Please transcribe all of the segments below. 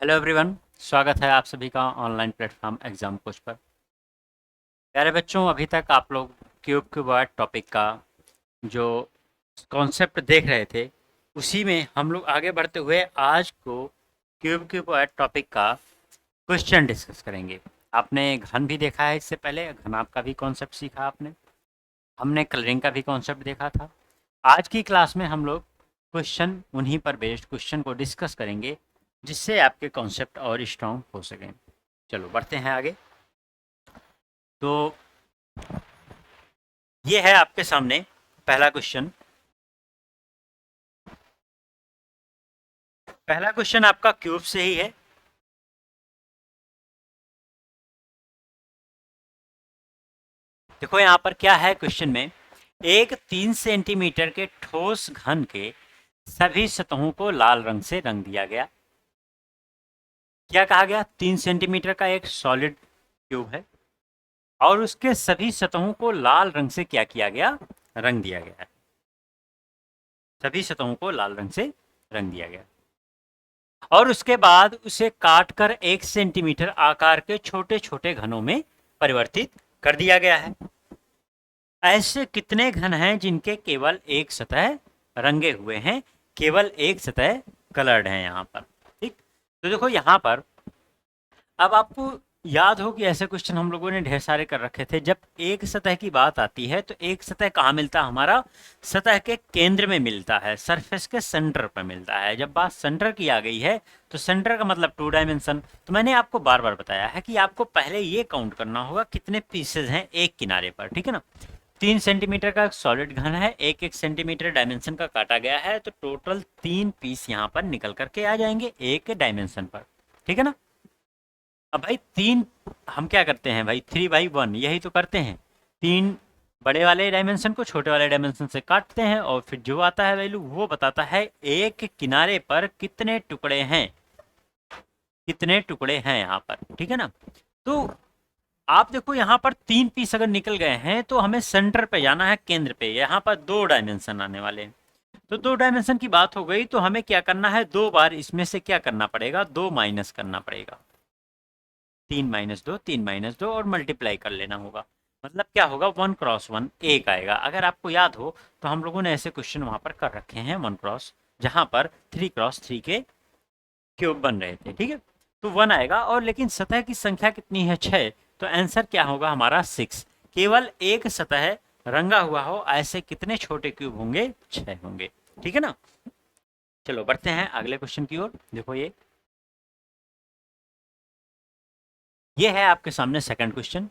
Hello everyone, स्वागत है आप सभी का ऑनलाइन प्लेटफॉर्म एग्जाम कोच पर। प्यारे बच्चों, अभी तक आप लोग क्यूब क्यूबॉइड टॉपिक का जो कॉन्सेप्ट देख रहे थे, उसी में हम लोग आगे बढ़ते हुए आज को क्यूब क्यूबॉइड टॉपिक का क्वेश्चन डिस्कस करेंगे। आपने घन भी देखा है, इससे पहले घनाभ का भी कॉन्सेप्ट सीखा आपने। हमने कलरिंग का भी कॉन्सेप्ट देखा था। आज की क्लास में हम लोग क्वेश्चन, उन्हीं पर बेस्ड क्वेश्चन को डिस्कस करेंगे, जिससे आपके कॉन्सेप्ट और स्ट्रांग हो सकें। चलो बढ़ते हैं आगे। तो ये है आपके सामने पहला क्वेश्चन। पहला क्वेश्चन आपका क्यूब से ही है। देखो यहाँ पर क्या है क्वेश्चन में, एक 3 सेंटीमीटर के ठोस घन के सभी सतहों को लाल रंग से रंग दिया गया। क्या कहा गया? 3 सेंटीमीटर का एक सॉलिड क्यूब है और उसके सभी सतहों को लाल रंग से क्या किया गया? रंग दिया गया है। सभी सतहों को लाल रंग से रंग दिया गया और उसके बाद उसे काटकर 1 सेंटीमीटर आकार के छोटे छोटे घनों में परिवर्तित कर दिया गया है। ऐसे कितने घन हैं जिनके केवल एक सतह रंगे हुए हैं, केवल एक सतह कलर्ड है यहाँ पर। ठीक, तो देखो यहाँ पर अब आपको याद हो कि ऐसे क्वेश्चन हम लोगों ने ढेर सारे कर रखे थे। जब एक सतह की बात आती है तो एक सतह कहाँ मिलता है? हमारा सतह के केंद्र में मिलता है, सरफेस के सेंटर पर मिलता है। जब बात सेंटर की आ गई है तो सेंटर का मतलब 2 डायमेंशन। तो मैंने आपको बार बार बताया है कि आपको पहले ये काउंट करना होगा कितने पीसेज हैं एक किनारे पर, ठीक है ना। 3 सेंटीमीटर का सॉलिड घन है, 1-1 सेंटीमीटर डायमेंशन का काटा गया है, तो टोटल 3 पीस यहाँ पर निकल करके आ जाएंगे एक डायमेंशन पर, ठीक है ना। अब भाई तीन, हम क्या करते हैं भाई, 3/1 यही तो करते हैं। तीन बड़े वाले डायमेंशन को छोटे वाले डायमेंशन से काटते हैं और फिर जो आता है वैल्यू वो बताता है एक किनारे पर कितने टुकड़े हैं, कितने टुकड़े हैं यहाँ पर, ठीक है ना। तो आप देखो यहाँ पर 3 पीस अगर निकल गए हैं तो हमें सेंटर पे जाना है, केंद्र पे। यहाँ पर 2 डायमेंशन आने वाले हैं, तो 2 डायमेंशन की बात हो गई तो हमें क्या करना है, 2 बार इसमें से क्या करना पड़ेगा, 2 माइनस करना पड़ेगा। 3 - 2, 3 - 2 और मल्टीप्लाई कर लेना होगा। मतलब क्या होगा, 1 × 1 एक आएगा। अगर आपको याद हो तो हम लोगों ने ऐसे क्वेश्चन वहां पर कर रखे हैं 1 क्रॉस, जहां पर 3 × 3 के क्यूब बन रहे थे, ठीक है। तो 1 आएगा और लेकिन सतह की संख्या कितनी है, 6। तो आंसर क्या होगा हमारा 6। केवल एक सतह रंगा हुआ हो ऐसे कितने छोटे क्यूब होंगे, 6 होंगे, ठीक है ना। चलो बढ़ते हैं अगले क्वेश्चन की ओर। देखो ये है आपके सामने सेकंड क्वेश्चन।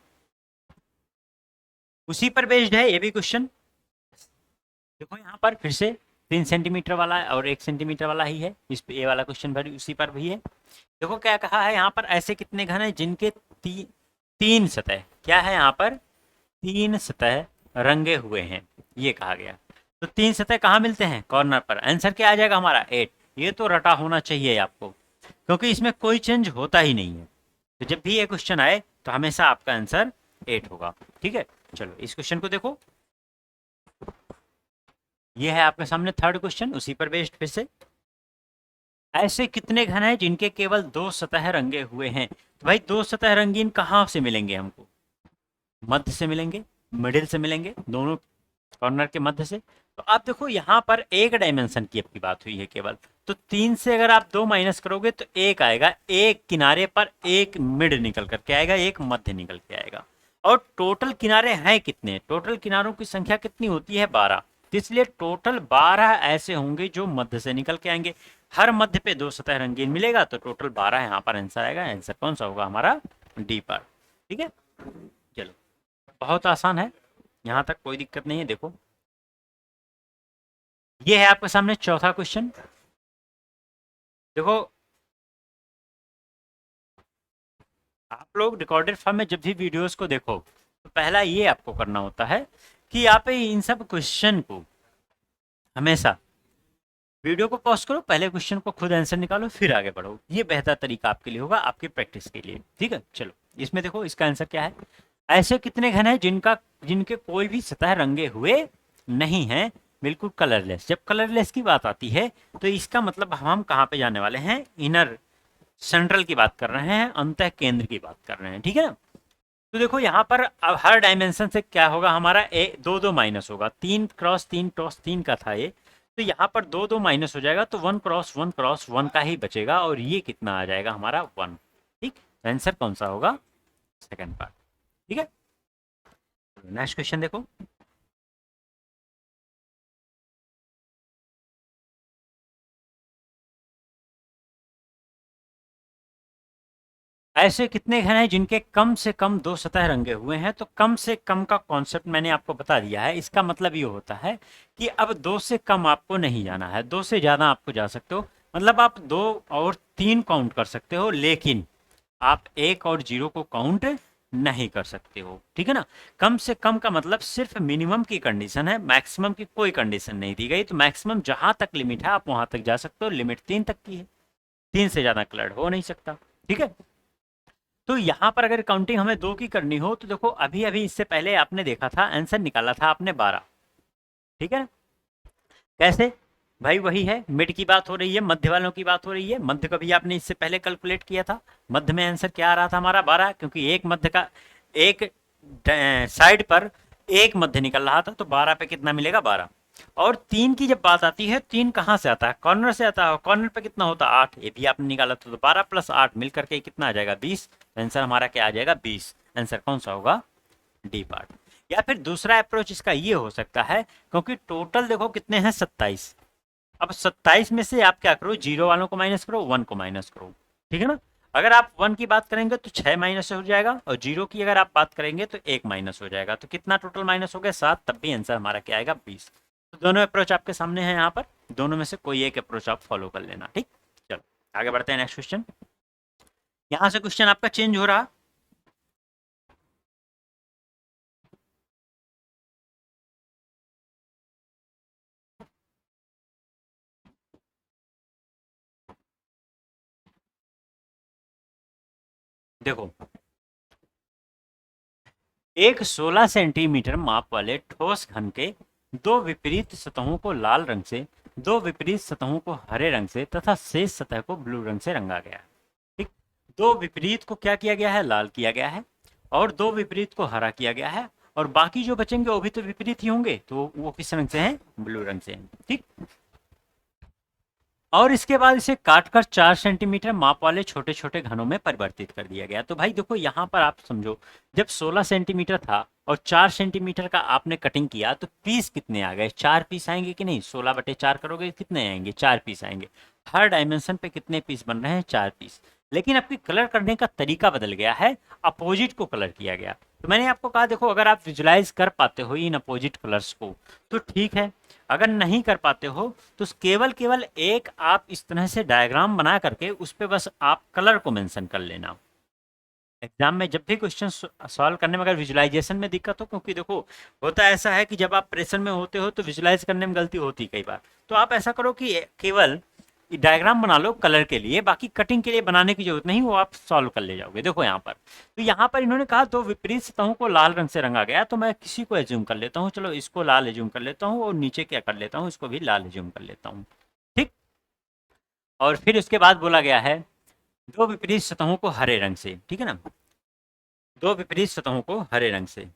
उसी पर बेस्ड है ये भी क्वेश्चन। देखो यहाँ पर फिर से 3 सेंटीमीटर वाला और 1 सेंटीमीटर वाला ही है। इस पे ये वाला क्वेश्चन भी उसी पर भी है। देखो क्या कहा है यहाँ पर, ऐसे कितने घन है जिनके तीन सतह, क्या है यहाँ पर, 3 सतह रंगे हुए हैं, ये कहा गया। तो 3 सतह कहाँ मिलते हैं, कॉर्नर पर। आंसर क्या आ जाएगा हमारा 8। ये तो रटा होना चाहिए आपको, क्योंकि इसमें कोई चेंज होता ही नहीं है। तो जब भी ये क्वेश्चन आए तो हमेशा आपका आंसर 8 होगा, ठीक है। चलो इस क्वेश्चन को देखो, ये है आपके सामने थर्ड क्वेश्चन, उसी पर बेस्ड फिर से। ऐसे कितने घन हैं जिनके केवल 2 सतह रंगे हुए हैं। तो भाई 2 सतह रंगीन कहाँ से मिलेंगे हमको, मध्य से मिलेंगे, मिडिल से मिलेंगे, दोनों कॉर्नर के मध्य से। तो आप देखो यहाँ पर एक डायमेंशन की आपकी बात हुई है केवल, तो 3 से अगर आप 2 माइनस करोगे तो 1 आएगा। एक किनारे पर एक मिड निकल करके आएगा, एक मध्य निकल के आएगा। और टोटल किनारे हैं कितने, टोटल किनारों की संख्या कितनी होती है, 12। तो इसलिए टोटल 12 ऐसे होंगे जो मध्य से निकल के आएंगे। हर मध्य पे 2 सतह रंगीन मिलेगा तो टोटल 12 यहाँ पर आंसर आएगा। आंसर कौन सा होगा हमारा, डी पर, ठीक है। चलो बहुत आसान है, यहाँ तक कोई दिक्कत नहीं है। देखो ये है आपके सामने चौथा क्वेश्चन। देखो आप लोग रिकॉर्डेड फॉर्म में जब भी वीडियोस को देखो तो पहला ये आपको करना होता है कि आप इन सब क्वेश्चन को हमेशा वीडियो को पॉज करो, पहले क्वेश्चन को खुद आंसर निकालो, फिर आगे बढ़ो। ये बेहतर तरीका आपके लिए होगा, आपकी प्रैक्टिस के लिए, ठीक है। चलो इसमें देखो इसका आंसर क्या है। ऐसे कितने घन है जिनके कोई भी सतह रंगे हुए नहीं है, बिल्कुल कलरलेस। जब कलरलेस की बात आती है तो इसका मतलब हम कहाँ पे जाने वाले हैं, इनर सेंट्रल की बात कर रहे हैं, अंतः केंद्र की बात कर रहे हैं, ठीक है ना। तो देखो यहाँ पर अब हर डायमेंशन से क्या होगा हमारा, दो दो माइनस होगा, 3 क्रॉस 3 का था ये, तो यहाँ पर दो दो माइनस हो जाएगा, तो 1 क्रॉस 1 का ही बचेगा, और ये कितना आ जाएगा हमारा 1। ठीक, आंसर कौन सा होगा, सेकंड पार्ट। ठीक है, नेक्स्ट क्वेश्चन देखो। ऐसे कितने घन हैं जिनके कम से कम दो सतह रंगे हुए हैं, तो कम से कम का कॉन्सेप्ट मैंने आपको बता दिया है। इसका मतलब ये होता है कि अब दो से कम आपको नहीं जाना है, दो से ज्यादा आपको जा सकते हो, मतलब आप दो और तीन काउंट कर सकते हो, लेकिन आप एक और जीरो को काउंट नहीं कर सकते हो, ठीक है ना। कम से कम का मतलब सिर्फ मिनिमम की कंडीशन है, मैक्सिमम की कोई कंडीशन नहीं दी गई। तो मैक्सिमम जहां तक लिमिट है आप वहां तक जा सकते हो, लिमिट 3 तक की है, 3 से ज्यादा कलर्ड हो नहीं सकता, ठीक है। तो यहाँ पर अगर काउंटिंग हमें दो की करनी हो, तो देखो अभी अभी इससे पहले आपने देखा था, आंसर निकाला था आपने 12, ठीक है ना। कैसे, भाई वही है, मिड की बात हो रही है, मध्य वालों की बात हो रही है, मध्य का भी आपने इससे पहले कैलकुलेट किया था, मध्य में आंसर क्या आ रहा था हमारा 12, क्योंकि एक मध्य का, एक साइड पर एक मध्य निकल रहा था, तो 12 पे कितना मिलेगा, 12। और 3 की जब बात आती है, 3 कहाँ से आता है, कॉर्नर से आता है, कॉर्नर पे कितना होता है, 8, ये भी आपने निकाला था, तो 12 प्लस 8 मिलकर के कितना आ जाएगा, 20। आंसर हमारा क्या आ जाएगा, 20। आंसर कौन सा होगा, डी पार्ट। या फिर दूसरा अप्रोच इसका ये हो सकता है, क्योंकि टोटल देखो कितने हैं, 27। अब 27 में से आप क्या करो, जीरो वालों को माइनस करो, 1 को माइनस करो, ठीक है ना। अगर आप 1 की बात करेंगे तो 6 माइनस हो जाएगा, और जीरो की अगर आप बात करेंगे तो 1 माइनस हो जाएगा, तो कितना टोटल माइनस हो गया, 7, तब भी आंसर हमारा क्या आएगा, 20। तो दोनों अप्रोच आपके सामने है यहाँ पर, दोनों में से कोई एक अप्रोच आप फॉलो कर लेना, ठीक। चलो आगे बढ़ते हैं, नेक्स्ट क्वेश्चन। यहाँ से क्वेश्चन आपका चेंज हो रहा, देखो एक 16 सेंटीमीटर माप वाले ठोस घन के दो विपरीत सतहों को लाल रंग से, दो विपरीत सतहों को हरे रंग से तथा शेष सतह को ब्लू रंग से रंगा गया है। ठीक, दो विपरीत को क्या किया गया है, लाल किया गया है, और दो विपरीत को हरा किया गया है, और बाकी जो बचेंगे वो भी तो विपरीत ही होंगे, तो वो किस रंग से हैं, ब्लू रंग से हैं, ठीक। और इसके बाद इसे काटकर 4 सेंटीमीटर माप वाले छोटे छोटे घनों में परिवर्तित कर दिया गया। तो भाई देखो यहाँ पर आप समझो, जब 16 सेंटीमीटर था और 4 सेंटीमीटर का आपने कटिंग किया, तो पीस कितने आ गए, 4 पीस आएंगे कि नहीं, 16/4 करोगे कितने आएंगे, 4 पीस आएंगे। हर डायमेंशन पे कितने पीस बन रहे हैं, 4 पीस। लेकिन आपकी कलर करने का तरीका बदल गया है, अपोजिट को कलर किया गया। तो मैंने आपको कहा देखो, अगर आप विजुलाइज कर पाते हो इन अपोजिट कलर्स को तो ठीक है, अगर नहीं कर पाते हो तो केवल केवल एक आप इस तरह से डायग्राम बना करके उस पर बस आप कलर को मेंशन कर लेना। एग्जाम में जब भी क्वेश्चन सॉल्व करने में अगर विजुलाइजेशन में दिक्कत हो, क्योंकि देखो होता ऐसा है कि जब आप प्रेशर में होते हो तो विजुलाइज करने में गलती होती कई बार, तो आप ऐसा करो कि केवल डायग्राम बना लो कलर के लिए, बाकी कटिंग के लिए बनाने की जरूरत नहीं, वो आप सॉल्व कर ले जाओगे। देखो यहाँ पर, तो यहाँ पर इन्होंने कहा दो विपरीत सतहों को लाल रंग से रंगा गया, तो मैं किसी को एज्यूम कर लेता हूँ, चलो इसको लाल एज्यूम कर लेता हूँ, और नीचे क्या कर लेता हूँ, इसको भी लाल एज्यूम कर लेता हूँ, ठीक। और फिर उसके बाद बोला गया है दो विपरीत सतहों को हरे रंग से, ठीक है ना, दो विपरीत सतहों को हरे रंग से,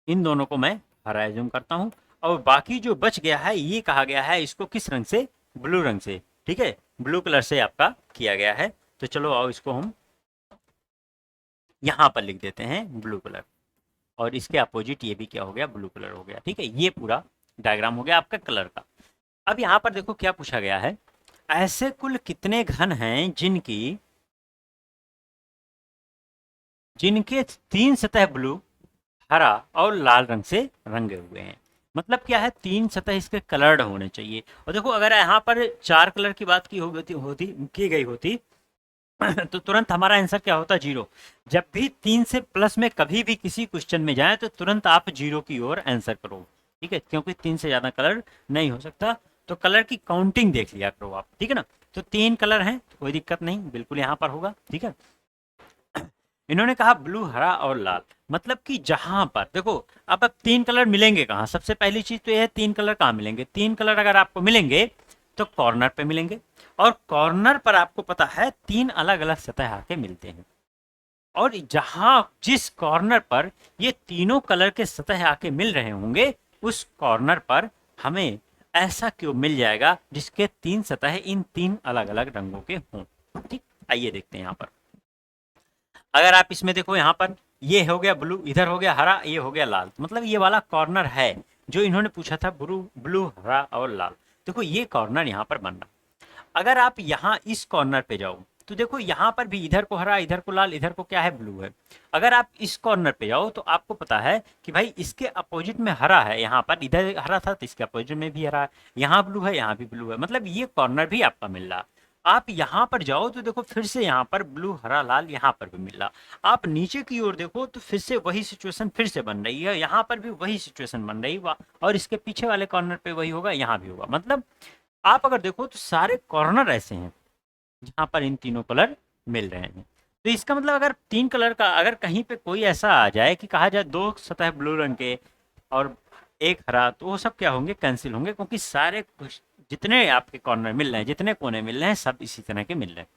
इन दोनों को मैं हरा एज्यूम करता हूं, और बाकी जो बच गया है ये कहा गया है इसको किस रंग से, ब्लू रंग से, ठीक है, ब्लू कलर से आपका किया गया है। तो चलो आओ इसको हम यहां पर लिख देते हैं ब्लू कलर, और इसके अपोजिट ये भी क्या हो गया, ब्लू कलर हो गया, ठीक है। ये पूरा डायग्राम हो गया आपका कलर का। अब यहाँ पर देखो क्या पूछा गया है, ऐसे कुल कितने घन हैं जिनकी, जिनके तीन सतह ब्लू, हरा और लाल रंग से रंगे हुए हैं। मतलब क्या है, तीन सतह इसके कलर्ड होने चाहिए। और देखो अगर यहाँ पर चार कलर की बात होती की गई होती तो तुरंत हमारा आंसर क्या होता, जीरो। जब भी 3 से प्लस में कभी भी किसी क्वेश्चन में जाए तो तुरंत आप जीरो की ओर आंसर करो, ठीक है, क्योंकि 3 से ज्यादा कलर नहीं हो सकता। तो कलर की काउंटिंग देख लिया करो आप, ठीक है ना। तो 3 कलर हैं, कोई दिक्कत नहीं, बिल्कुल यहाँ पर होगा, ठीक है। इन्होंने कहा ब्लू, हरा और लाल, मतलब कि जहां पर देखो अब 3 कलर मिलेंगे कहाँ, सबसे पहली चीज तो यह है 3 कलर कहाँ मिलेंगे, 3 कलर अगर आपको मिलेंगे तो कॉर्नर पे मिलेंगे, और कॉर्नर पर आपको पता है 3 अलग-अलग सतह आके मिलते हैं, और जहां जिस कॉर्नर पर ये तीनों कलर के सतह आके मिल रहे होंगे उस कॉर्नर पर हमें ऐसा क्यूब मिल जाएगा जिसके 3 सतह इन 3 अलग-अलग रंगों के हों। ठीक, आइए देखते हैं यहाँ पर। अगर आप इसमें देखो यहाँ पर ये हो गया ब्लू, इधर हो गया हरा, ये हो गया लाल, मतलब ये वाला कॉर्नर है जो इन्होंने पूछा था ब्लू, ब्लू हरा और लाल। देखो ये कॉर्नर यहाँ पर बन रहा। अगर आप यहाँ इस कॉर्नर पे जाओ तो देखो यहाँ पर भी इधर को हरा, इधर को लाल, इधर को क्या है ब्लू है। अगर आप इस कॉर्नर पे जाओ तो आपको पता है कि भाई इसके अपोजिट में हरा है, यहाँ पर इधर हरा था तो इसके अपोजिट में भी हरा है, यहाँ ब्लू है यहाँ भी ब्लू है, मतलब ये कॉर्नर भी आपका मिल रहा। आप यहाँ पर जाओ तो देखो फिर से यहाँ पर ब्लू हरा लाल यहाँ पर भी मिल रहा। आप नीचे की ओर देखो तो फिर से वही सिचुएशन फिर से बन रही है, यहाँ पर भी वही सिचुएशन बन रही है, और इसके पीछे वाले कॉर्नर पे वही होगा, यहाँ भी होगा। मतलब आप अगर देखो तो सारे कॉर्नर ऐसे हैं जहां पर इन तीनों कलर मिल रहे हैं। तो इसका मतलब अगर 3 कलर का अगर कहीं पे कोई ऐसा आ जाए कि कहा जाए 2 सतह ब्लू रंग के और एक हरा, तो वो सब क्या होंगे, कैंसिल होंगे, क्योंकि सारे जितने आपके कॉर्नर मिल रहे हैं, जितने कोने मिल रहे हैं, सब इसी तरह के मिल रहे हैं।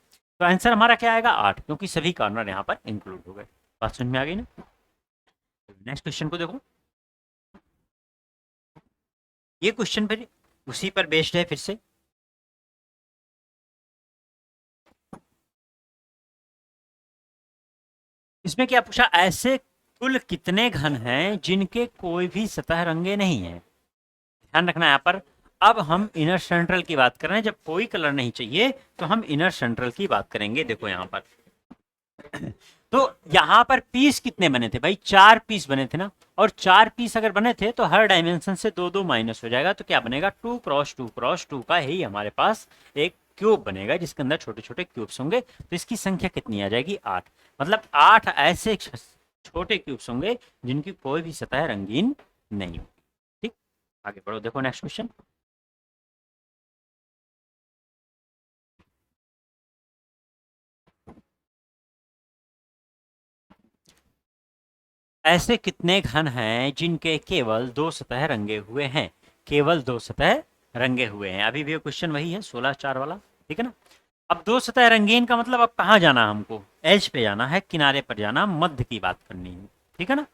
तो आंसर हमारा क्या आएगा 8, क्योंकि सभी कॉर्नर यहाँ पर इंक्लूड हो गए। बात समझ में आ गई ना। नेक्स्ट क्वेश्चन को देखो, ये क्वेश्चन फिर उसी पर बेस्ड है फिर से। इसमें क्या पूछा, ऐसे कुल कितने घन हैं जिनके कोई भी सतह रंगे नहीं है। ध्यान रखना यहाँ पर, अब हम इनर सेंट्रल की बात कर रहे हैं, जब कोई कलर नहीं चाहिए तो हम इनर सेंट्रल की बात करेंगे। देखो यहाँ पर तो यहाँ पर पीस कितने बने थे भाई, 4 पीस बने थे ना, और 4 पीस अगर बने थे तो हर डायमेंशन से 2 2 माइनस हो जाएगा, तो क्या बनेगा 2 क्रॉस 2 का ही हमारे पास एक क्यूब बनेगा जिसके अंदर छोटे छोटे क्यूब्स होंगे। तो इसकी संख्या कितनी आ जाएगी 8, मतलब 8 ऐसे छोटे क्यूब्स होंगे जिनकी कोई भी सतह रंगीन नहीं होगी। ठीक, आगे बढ़ो, देखो नेक्स्ट क्वेश्चन। ऐसे कितने घन हैं जिनके केवल 2 सतह रंगे हुए हैं, केवल 2 सतह रंगे हुए हैं। अभी भी क्वेश्चन वही है 16 4 वाला, ठीक है ना। अब 2 सतह रंगीन का मतलब अब कहाँ जाना, हमको एज पे जाना है, किनारे पर जाना, मध्य की बात करनी है, ठीक है ना।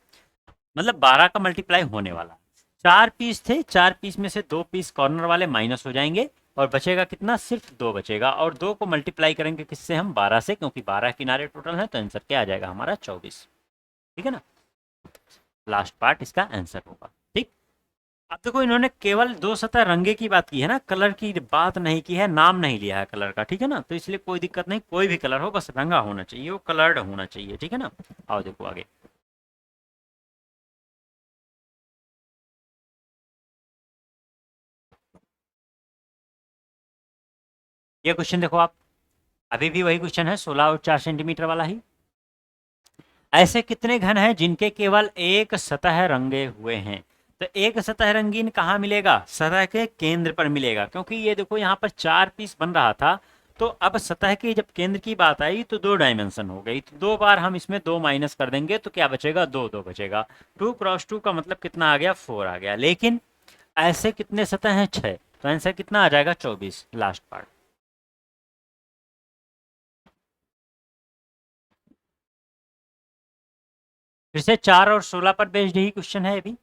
मतलब 12 का मल्टीप्लाई होने वाला। 4 पीस थे, 4 पीस में से 2 पीस कॉर्नर वाले माइनस हो जाएंगे और बचेगा कितना, सिर्फ 2 बचेगा, और 2 को मल्टीप्लाई करेंगे किससे हम, 12 से, क्योंकि 12 किनारे टोटल है, तो आंसर क्या आ जाएगा हमारा 24, ठीक है ना। लास्ट पार्ट इसका आंसर होगा। ठीक, अब देखो इन्होंने केवल 2 सतह रंगे की बात की है ना, कलर की बात नहीं की है, नाम नहीं लिया है कलर का, ठीक है ना। तो इसलिए कोई दिक्कत नहीं, कोई भी कलर हो बस रंगा होना चाहिए, वो कलर्ड होना चाहिए, ठीक है ना। आओ देखो आगे, ये क्वेश्चन देखो आप, अभी भी वही क्वेश्चन है 16 और 4 सेंटीमीटर वाला ही। ऐसे कितने घन हैं जिनके केवल एक सतह रंगे हुए हैं। तो एक सतह रंगीन कहाँ मिलेगा, सतह के केंद्र पर मिलेगा, क्योंकि ये देखो यहाँ पर 4 पीस बन रहा था, तो अब सतह की जब केंद्र की बात आई तो 2 डायमेंशन हो गई, तो 2 बार हम इसमें 2 माइनस कर देंगे तो क्या बचेगा, 2 2 बचेगा। 2 क्रॉस 2 का मतलब कितना आ गया, 4 आ गया। लेकिन ऐसे कितने सतह हैं, 6, तो आंसर कितना आ जाएगा 24, लास्ट पार्ट। फिर से 4 और 16 पर बेस्ड ही क्वेश्चन है अभी।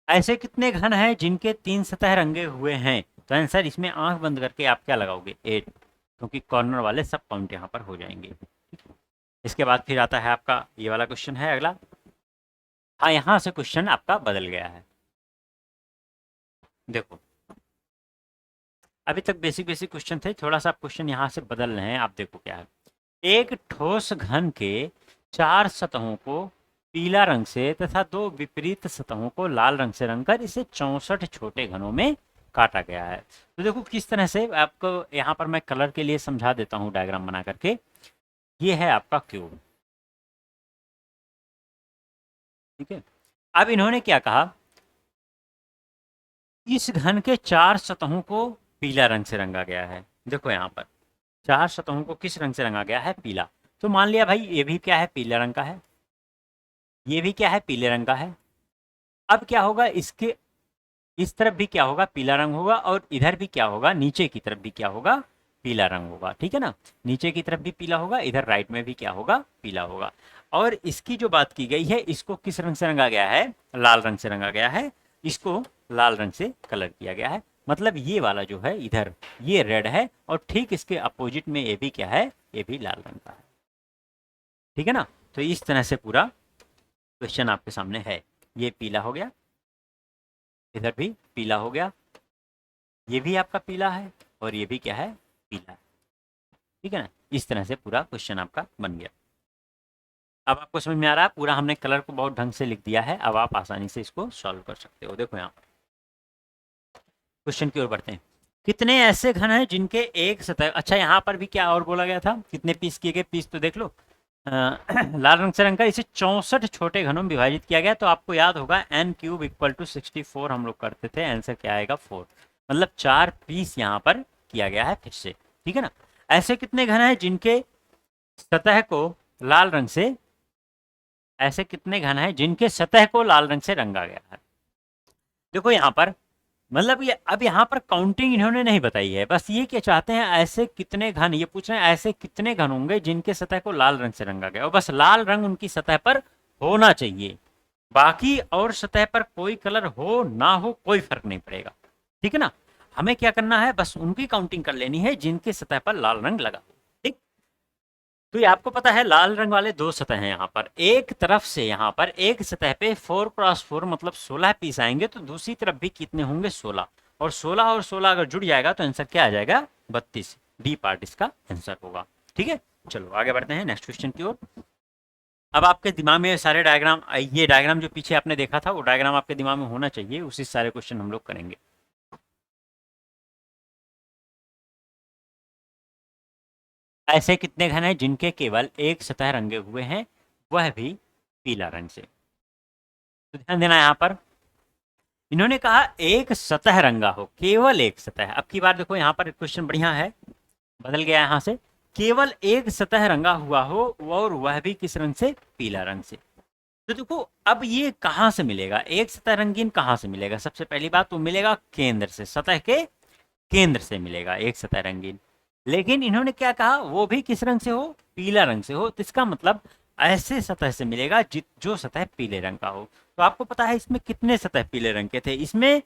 ऐसे कितने घन हैं जिनके 3 सतह रंगे हुए हैं। तो आंसर इसमें आंख बंद करके आप क्या लगाओगे, 8, क्योंकि कॉर्नर वाले सब काउंट यहाँ पर हो जाएंगे। इसके बाद फिर आता है आपका ये वाला क्वेश्चन है अगला। हाँ, यहाँ से क्वेश्चन आपका बदल गया है। देखो अभी तक बेसिक बेसिक क्वेश्चन थे, थोड़ा सा क्वेश्चन यहाँ से बदल रहे हैं। आप देखो क्या है, एक ठोस घन के 4 सतहों को पीला रंग से तथा 2 विपरीत सतहों को लाल रंग से रंग कर इसे 64 छोटे घनों में काटा गया है। तो देखो किस तरह से, आपको यहाँ पर मैं कलर के लिए समझा देता हूँ डायग्राम बना करके। ये है आपका क्यूब, ठीक है। अब इन्होंने क्या कहा, इस घन के 4 सतहों को पीला रंग से रंगा गया है। देखो यहाँ पर चार सतहों को किस रंग से रंगा गया है? पीला। तो मान लिया भाई ये भी क्या है? पीले रंग का है, ये भी क्या है? पीले रंग का है। अब क्या होगा, इसके इस तरफ भी क्या होगा? पीला रंग होगा, और इधर भी क्या होगा? नीचे की तरफ भी क्या होगा? पीला रंग होगा। ठीक है ना, नीचे की तरफ भी पीला होगा, इधर राइट में भी क्या होगा? पीला होगा। और इसकी जो बात की गई है, इसको किस रंग से रंगा गया है? लाल रंग से रंगा गया है। इसको लाल रंग से कलर किया गया है। मतलब ये वाला जो है इधर, ये रेड है, और ठीक इसके अपोजिट में ये भी क्या है? ये भी लाल रंग का है। ठीक है ना, तो इस तरह से पूरा क्वेश्चन आपके सामने है। ये पीला हो गया, इधर भी पीला हो गया, ये भी आपका पीला है, और ये भी क्या है? पीला है। ठीक है ना, इस तरह से पूरा क्वेश्चन आपका बन गया। अब आपको समझ में आ रहा है, पूरा हमने कलर को बहुत ढंग से लिख दिया है। अब आप आसानी से इसको सॉल्व कर सकते हो। देखो यहाँ क्वेश्चन की ओर बढ़ते हैं। कितने ऐसे घन हैं जिनके एक सतह, अच्छा यहाँ पर भी क्या और बोला गया था? कितने पीस किए गए? पीस तो देख लो। लाल रंग से रंग कर इसे 64 छोटे घनों में विभाजित किया गया। तो आपको याद होगा n क्यूब इक्वल टू 64 हम लोग करते थे। आंसर क्या आएगा? 4। मतलब 4 पीस यहाँ पर किया गया है फिर से। ठीक है ना, ऐसे कितने घन हैं जिनके सतह को लाल रंग से, ऐसे कितने घन हैं जिनके सतह को लाल रंग से रंगा गया है? देखो यहाँ पर, मतलब ये अब यहाँ पर काउंटिंग इन्होंने नहीं बताई है, बस ये क्या चाहते हैं, ऐसे कितने घन, ये पूछ रहे हैं ऐसे कितने घन होंगे जिनके सतह को लाल रंग से रंगा गया, और बस लाल रंग उनकी सतह पर होना चाहिए। बाकी और सतह पर कोई कलर हो ना हो कोई फर्क नहीं पड़ेगा। ठीक है ना, हमें क्या करना है, बस उनकी काउंटिंग कर लेनी है जिनके सतह पर लाल रंग लगा। ठीक, तो ये आपको पता है लाल रंग वाले दो सतह हैं यहाँ पर। एक तरफ से यहाँ पर एक सतह पे 4x4 मतलब 16 पीस आएंगे, तो दूसरी तरफ भी कितने होंगे? 16। और 16 और 16 अगर जुड़ जाएगा तो आंसर क्या आ जाएगा? 32। डी पार्ट इसका आंसर होगा। ठीक है, चलो आगे बढ़ते हैं नेक्स्ट क्वेश्चन की ओर। अब आपके दिमाग में सारे डायग्राम, ये डायग्राम जो पीछे आपने देखा था वो डायग्राम आपके दिमाग में होना चाहिए, उसी सारे क्वेश्चन हम लोग करेंगे। ऐसे कितने घन हैं जिनके केवल एक सतह रंगे हुए हैं, वह भी पीला रंग से? तो ध्यान देना यहाँ पर, इन्होंने कहा एक सतह रंगा हो, केवल एक सतह। अब की बार देखो यहाँ पर क्वेश्चन बढ़िया है, बदल गया यहाँ से, केवल एक सतह रंगा हुआ हो और वह भी किस रंग से? पीला रंग से। तो देखो अब ये कहाँ से मिलेगा? एक सतह रंगीन कहाँ से मिलेगा? सबसे पहली बात तो मिलेगा केंद्र से, सतह के केंद्र से मिलेगा एक सतह रंगीन। लेकिन इन्होंने क्या कहा? वो भी किस रंग से हो? पीला रंग से हो। तो इसका मतलब ऐसे सतह से मिलेगा जो सतह पीले रंग का हो। तो आपको पता है इसमें कितने सतह पीले रंग के थे? इसमें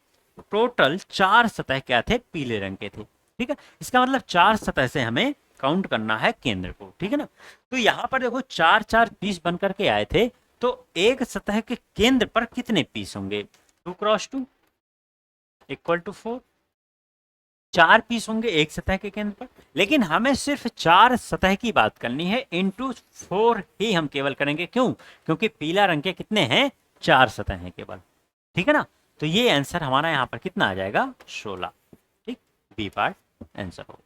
टोटल 4 सतह क्या थे? पीले रंग के थे। ठीक है, इसका मतलब 4 सतह से हमें काउंट करना है केंद्र को। ठीक है ना, तो यहाँ पर देखो 4 पीस बन करके आए थे, तो एक सतह के केंद्र पर कितने पीस होंगे? 2x2 equal to 4। 4 पीस होंगे एक सतह के केंद्र पर, लेकिन हमें सिर्फ 4 सतह की बात करनी है, इंटू 4 ही हम केवल करेंगे। क्यों? क्योंकि पीला रंग के कितने हैं? 4 सतह हैं केवल। ठीक है ना, तो ये आंसर हमारा यहाँ पर कितना आ जाएगा? 16। ठीक, बी पार्ट आंसर होगा।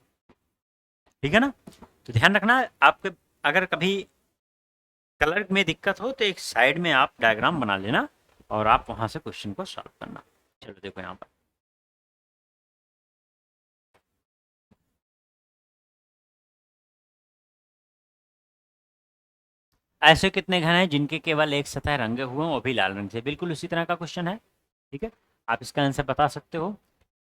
ठीक है ना, तो ध्यान रखना, आपके अगर कभी कलर में दिक्कत हो तो एक साइड में आप डायग्राम बना लेना और आप वहां से क्वेश्चन को सॉल्व करना। चलो देखो यहाँ पर, ऐसे कितने घन हैं जिनके केवल एक सतह रंगे हुए हैं वो भी लाल रंग से? बिल्कुल उसी तरह का क्वेश्चन है। ठीक है, आप इसका आंसर बता सकते हो।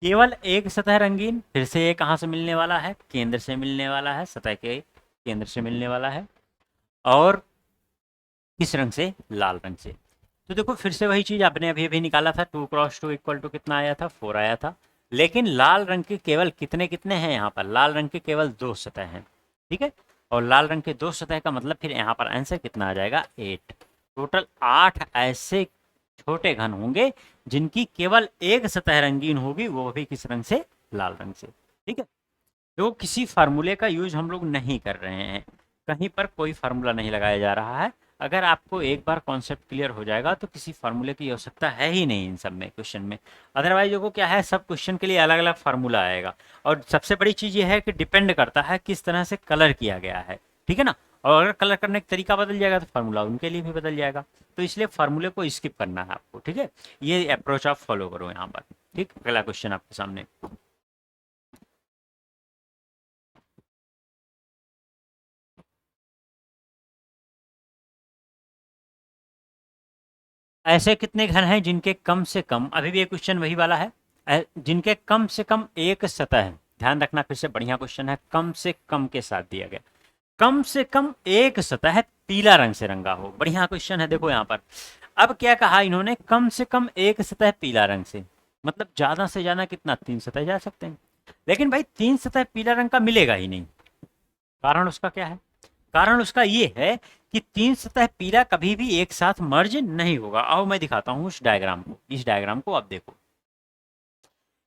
केवल एक सतह रंगीन, फिर से ये कहाँ से मिलने वाला है? केंद्र से मिलने वाला है, सतह के केंद्र से मिलने वाला है। और किस रंग से? लाल रंग से। तो देखो फिर से वही चीज आपने अभी अभी निकाला था, 2x2 इक्वल टू कितना आया था? 4 आया था। लेकिन लाल रंग के केवल कितने कितने हैं यहाँ पर? लाल रंग के केवल 2 सतह हैं। ठीक है, और लाल रंग के 2 सतह का मतलब फिर यहाँ पर आंसर कितना आ जाएगा? 8। टोटल 8 ऐसे छोटे घन होंगे जिनकी केवल एक सतह रंगीन होगी, वो भी किस रंग से? लाल रंग से। ठीक है, तो किसी फार्मूले का यूज हम लोग नहीं कर रहे हैं, कहीं पर कोई फार्मूला नहीं लगाया जा रहा है। अगर आपको एक बार कॉन्सेप्ट क्लियर हो जाएगा तो किसी फार्मूले की आवश्यकता है ही नहीं इन सब में, क्वेश्चन में। अदरवाइज देखो क्या है, सब क्वेश्चन के लिए अलग अलग फार्मूला आएगा। और सबसे बड़ी चीज़ ये है कि डिपेंड करता है किस तरह से कलर किया गया है। ठीक है ना, और अगर कलर करने का तरीका बदल जाएगा तो फार्मूला उनके लिए भी बदल जाएगा। तो इसलिए फार्मूले को स्किप करना है आपको। ठीक है, ये अप्रोच आप फॉलो करो यहाँ पर। ठीक, अगला क्वेश्चन आपके सामने। ऐसे कितने घन हैं जिनके कम से कम, अभी भी ये क्वेश्चन वही वाला है, जिनके कम से कम एक सतह है, ध्यान रखना फिर से बढ़िया क्वेश्चन है, कम से कम के साथ दिया गया, कम से कम एक सतह पीला रंग से रंगा हो, बढ़िया क्वेश्चन है। देखो यहाँ पर अब क्या कहा इन्होंने, कम से कम एक सतह पीला रंग से, मतलब ज्यादा से ज्यादा कितना, 3 सतह जा सकते हैं। लेकिन भाई 3 सतह पीला रंग का मिलेगा ही नहीं, कारण उसका क्या है, कारण उसका ये है कि 3 सतह पीला कभी भी एक साथ मर्ज नहीं होगा। आओ मैं दिखाता हूं उस डायग्राम को, इस डायग्राम को अब देखो,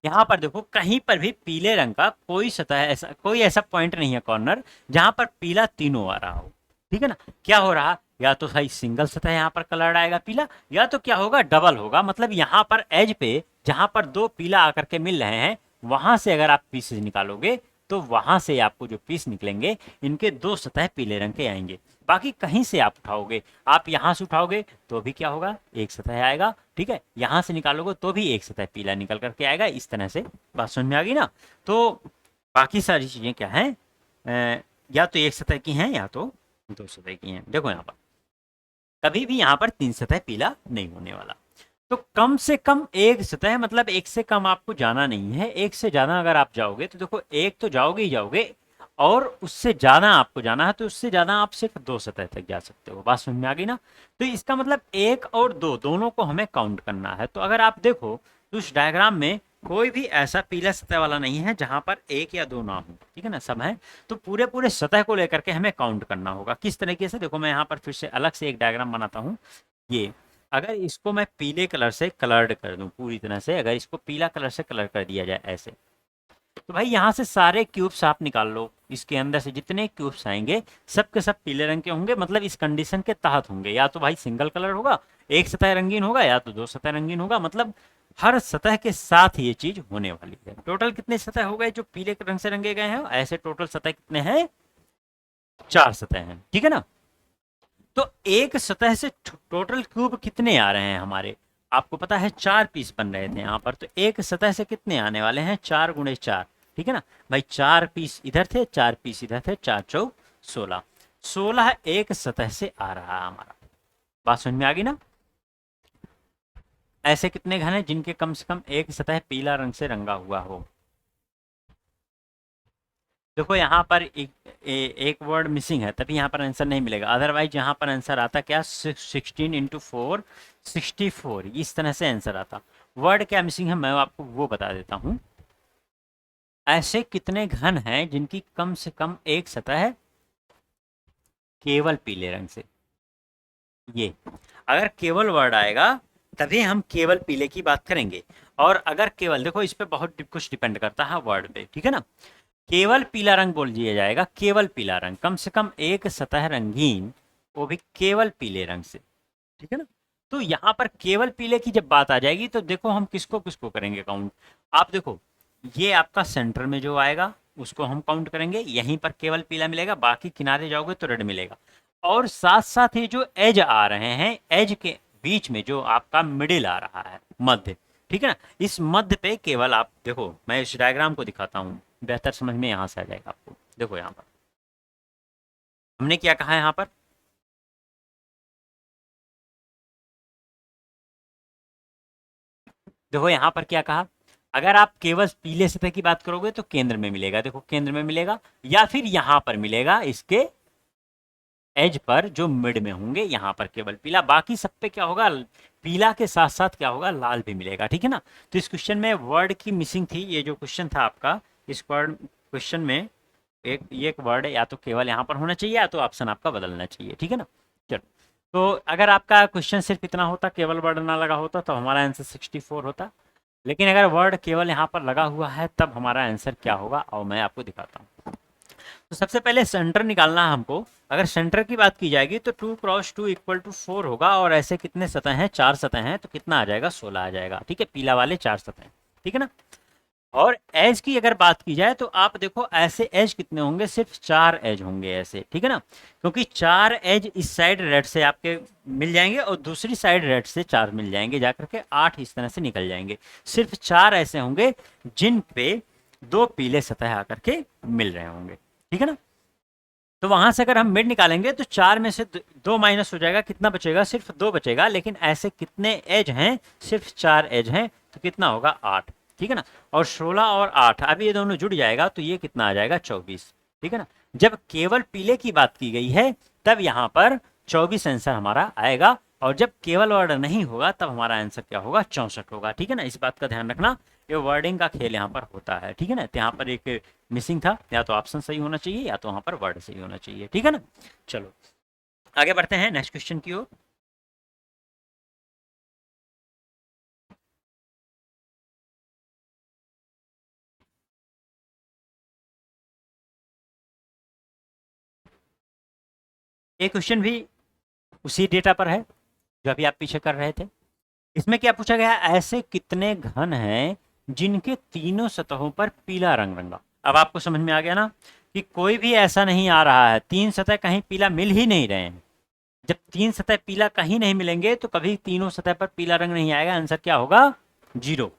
यहाँ पर देखो कहीं पर भी पीले रंग का कोई सतह ऐसा, कोई ऐसा पॉइंट नहीं है कॉर्नर जहां पर पीला तीनों आ रहा हो, ठीक है ना। क्या हो रहा, या तो भाई सिंगल सतह यहाँ पर कलर आएगा पीला, या तो क्या होगा, डबल होगा, मतलब यहाँ पर एज पे जहां पर दो पीला आकर के मिल रहे हैं, वहां से अगर आप पीसेज निकालोगे तो वहां से आपको जो पीस निकलेंगे इनके दो सतह पीले रंग के आएंगे। बाकी कहीं से आप उठाओगे, आप यहां से उठाओगे तो भी क्या होगा, एक सतह आएगा, ठीक है, यहां से निकालोगे तो भी एक सतह पीला निकल करके आएगा। इस तरह से बात समझ में आ गई ना। तो बाकी सारी चीजें क्या हैं, या तो एक सतह की हैं या तो दो सतह की हैं। देखो यहाँ पर कभी भी यहाँ पर 3 सतह पीला नहीं होने वाला। तो कम से कम एक सतह, मतलब एक से कम आपको जाना नहीं है, एक से ज्यादा अगर आप जाओगे तो देखो एक तो जाओगे ही जाओगे, और उससे ज्यादा आपको जाना है तो उससे ज्यादा आप सिर्फ 2 सतह तक जा सकते हो। बात समझ में आ गई ना। तो इसका मतलब 1 और 2 दोनों को हमें काउंट करना है। तो अगर आप देखो तो उस डायग्राम में कोई भी ऐसा पीला सतह वाला नहीं है जहां पर 1 या 2 ना हो, ठीक है ना, सब है। तो पूरे पूरे सतह को लेकर के हमें काउंट करना होगा। किस तरीके से, देखो मैं यहाँ पर फिर से अलग से एक डायग्राम बनाता हूँ। ये अगर इसको मैं पीले कलर से कलर्ड कर दूं पूरी तरह से, अगर इसको पीला कलर से कलर कर दिया जाए ऐसे, तो भाई यहाँ से सारे क्यूब्स आप निकाल लो, इसके अंदर से जितने क्यूब्स आएंगे सब के सब पीले रंग के होंगे, मतलब इस कंडीशन के तहत होंगे। या तो भाई सिंगल कलर होगा, एक सतह रंगीन होगा, या तो 2 सतह रंगीन होगा, मतलब हर सतह के साथ ये चीज होने वाली है। टोटल कितने सतह हो गए जो पीले रंग से रंगे गए हैं, ऐसे टोटल सतह कितने हैं, 4 सतह हैं, ठीक है ना। तो एक सतह से टोटल क्यूब कितने आ रहे हैं हमारे, आपको पता है 4 पीस बन रहे थे यहाँ पर, तो एक सतह से कितने आने वाले हैं, 4 गुणे 4, ठीक है ना भाई। 4 पीस इधर थे, 4 पीस इधर थे, 4 चौक 16, 16 एक सतह से आ रहा है हमारा। बात समझ में आ गई ना। ऐसे कितने घन हैं जिनके कम से कम एक सतह पीला रंग से रंगा हुआ हो। देखो यहाँ पर एक वर्ड मिसिंग है, तभी यहाँ पर आंसर नहीं मिलेगा, अदरवाइज यहाँ पर आंसर आता क्या, 16 इंटू 4 64, इस तरह से आंसर आता। वर्ड क्या मिसिंग है मैं आपको वो बता देता हूँ। ऐसे कितने घन हैं जिनकी कम से कम एक सतह है केवल पीले रंग से। ये अगर केवल वर्ड आएगा तभी हम केवल पीले की बात करेंगे, और अगर केवल, देखो इस पे बहुत कुछ डिपेंड करता है वर्ड पे, ठीक है ना। केवल पीला रंग बोल दिया जाएगा, केवल पीला रंग, कम से कम एक सतह रंगीन, वो भी केवल पीले रंग से, ठीक है ना। तो यहाँ पर केवल पीले की जब बात आ जाएगी तो देखो हम किसको किसको करेंगे काउंट। आप देखो ये आपका सेंटर में जो आएगा उसको हम काउंट करेंगे, यहीं पर केवल पीला मिलेगा, बाकी किनारे जाओगे तो रेड मिलेगा। और साथ साथ ये जो एज आ रहे हैं, एज के बीच में जो आपका मिडिल आ रहा है, मध्य, ठीक है ना, इस मध्य पे केवल आप देखो, मैं इस डायग्राम को दिखाता हूँ, बेहतर समझ में यहाँ से आ जाएगा आपको। देखो यहाँ पर हमने क्या कहा है, यहाँ पर देखो यहाँ पर क्या कहा, अगर आप केवल पीले सतह की बात करोगे तो केंद्र में मिलेगा, देखो केंद्र में मिलेगा, या फिर यहाँ पर मिलेगा इसके एज पर जो मिड में होंगे, यहाँ पर केवल पीला, बाकी सब पे क्या होगा, पीला के साथ साथ क्या होगा, लाल भी मिलेगा, ठीक है ना। तो इस क्वेश्चन में वर्ड की मिसिंग थी, ये जो क्वेश्चन था आपका, इस वर्ड क्वेश्चन में एक वर्ड या तो केवल यहाँ पर होना चाहिए या तो ऑप्शन आपका बदलना चाहिए, ठीक है ना। चलो, तो अगर आपका क्वेश्चन सिर्फ इतना होता, केवल वर्ड ना लगा होता, तो हमारा आंसर 64 होता। लेकिन अगर वर्ड केवल यहाँ पर लगा हुआ है तब हमारा आंसर क्या होगा, और मैं आपको दिखाता हूँ। तो सबसे पहले सेंटर निकालना है हमको। अगर सेंटर की बात की जाएगी तो 2 क्रॉस 2 इक्वल टू 4 होगा, और ऐसे कितने सतह हैं, 4 सतह हैं, तो कितना आ जाएगा, 16 आ जाएगा, ठीक है, पीला वाले 4 सतह, ठीक है ना। और एज की अगर बात की जाए तो आप देखो ऐसे एज कितने होंगे, सिर्फ 4 एज होंगे ऐसे, ठीक है ना, क्योंकि 4 एज इस साइड रेड से आपके मिल जाएंगे और दूसरी साइड रेड से 4 मिल जाएंगे, जाकर के 8 इस तरह से निकल जाएंगे। सिर्फ 4 ऐसे होंगे जिन पे 2 पीले सतह आकर के मिल रहे होंगे, ठीक है ना। तो वहां से अगर हम मिड निकालेंगे तो 4 में से दो माइनस हो जाएगा, कितना बचेगा? सिर्फ 2 बचेगा। लेकिन ऐसे कितने एज हैं? सिर्फ 4 एज हैं, तो कितना होगा? 8। ठीक है ना। और 16 और 8, अब ये दोनों जुड़ जाएगा तो ये कितना आ जाएगा? 24। ठीक है ना। जब केवल पीले की बात की गई है तब यहाँ पर 24 आंसर हमारा आएगा, और जब केवल वर्ड नहीं होगा तब हमारा आंसर क्या होगा? 64 होगा। ठीक है ना, इस बात का ध्यान रखना। ये वर्डिंग का खेल यहाँ पर होता है। ठीक है ना, तो यहाँ पर एक मिसिंग था, या तो ऑप्शन सही होना चाहिए या तो वहां पर वर्ड सही होना चाहिए। ठीक है ना। चलो आगे बढ़ते हैं नेक्स्ट क्वेश्चन की ओर। ये क्वेश्चन भी उसी डेटा पर है जो अभी आप पीछे कर रहे थे। इसमें क्या पूछा गया है? ऐसे कितने घन हैं जिनके तीनों सतहों पर पीला रंग रंगा? अब आपको समझ में आ गया ना कि कोई भी ऐसा नहीं आ रहा है, 3 सतह कहीं पीला मिल ही नहीं रहे हैं। जब 3 सतह पीला कहीं नहीं मिलेंगे तो कभी तीनों सतह पर पीला रंग नहीं आएगा। आंसर क्या होगा? 0।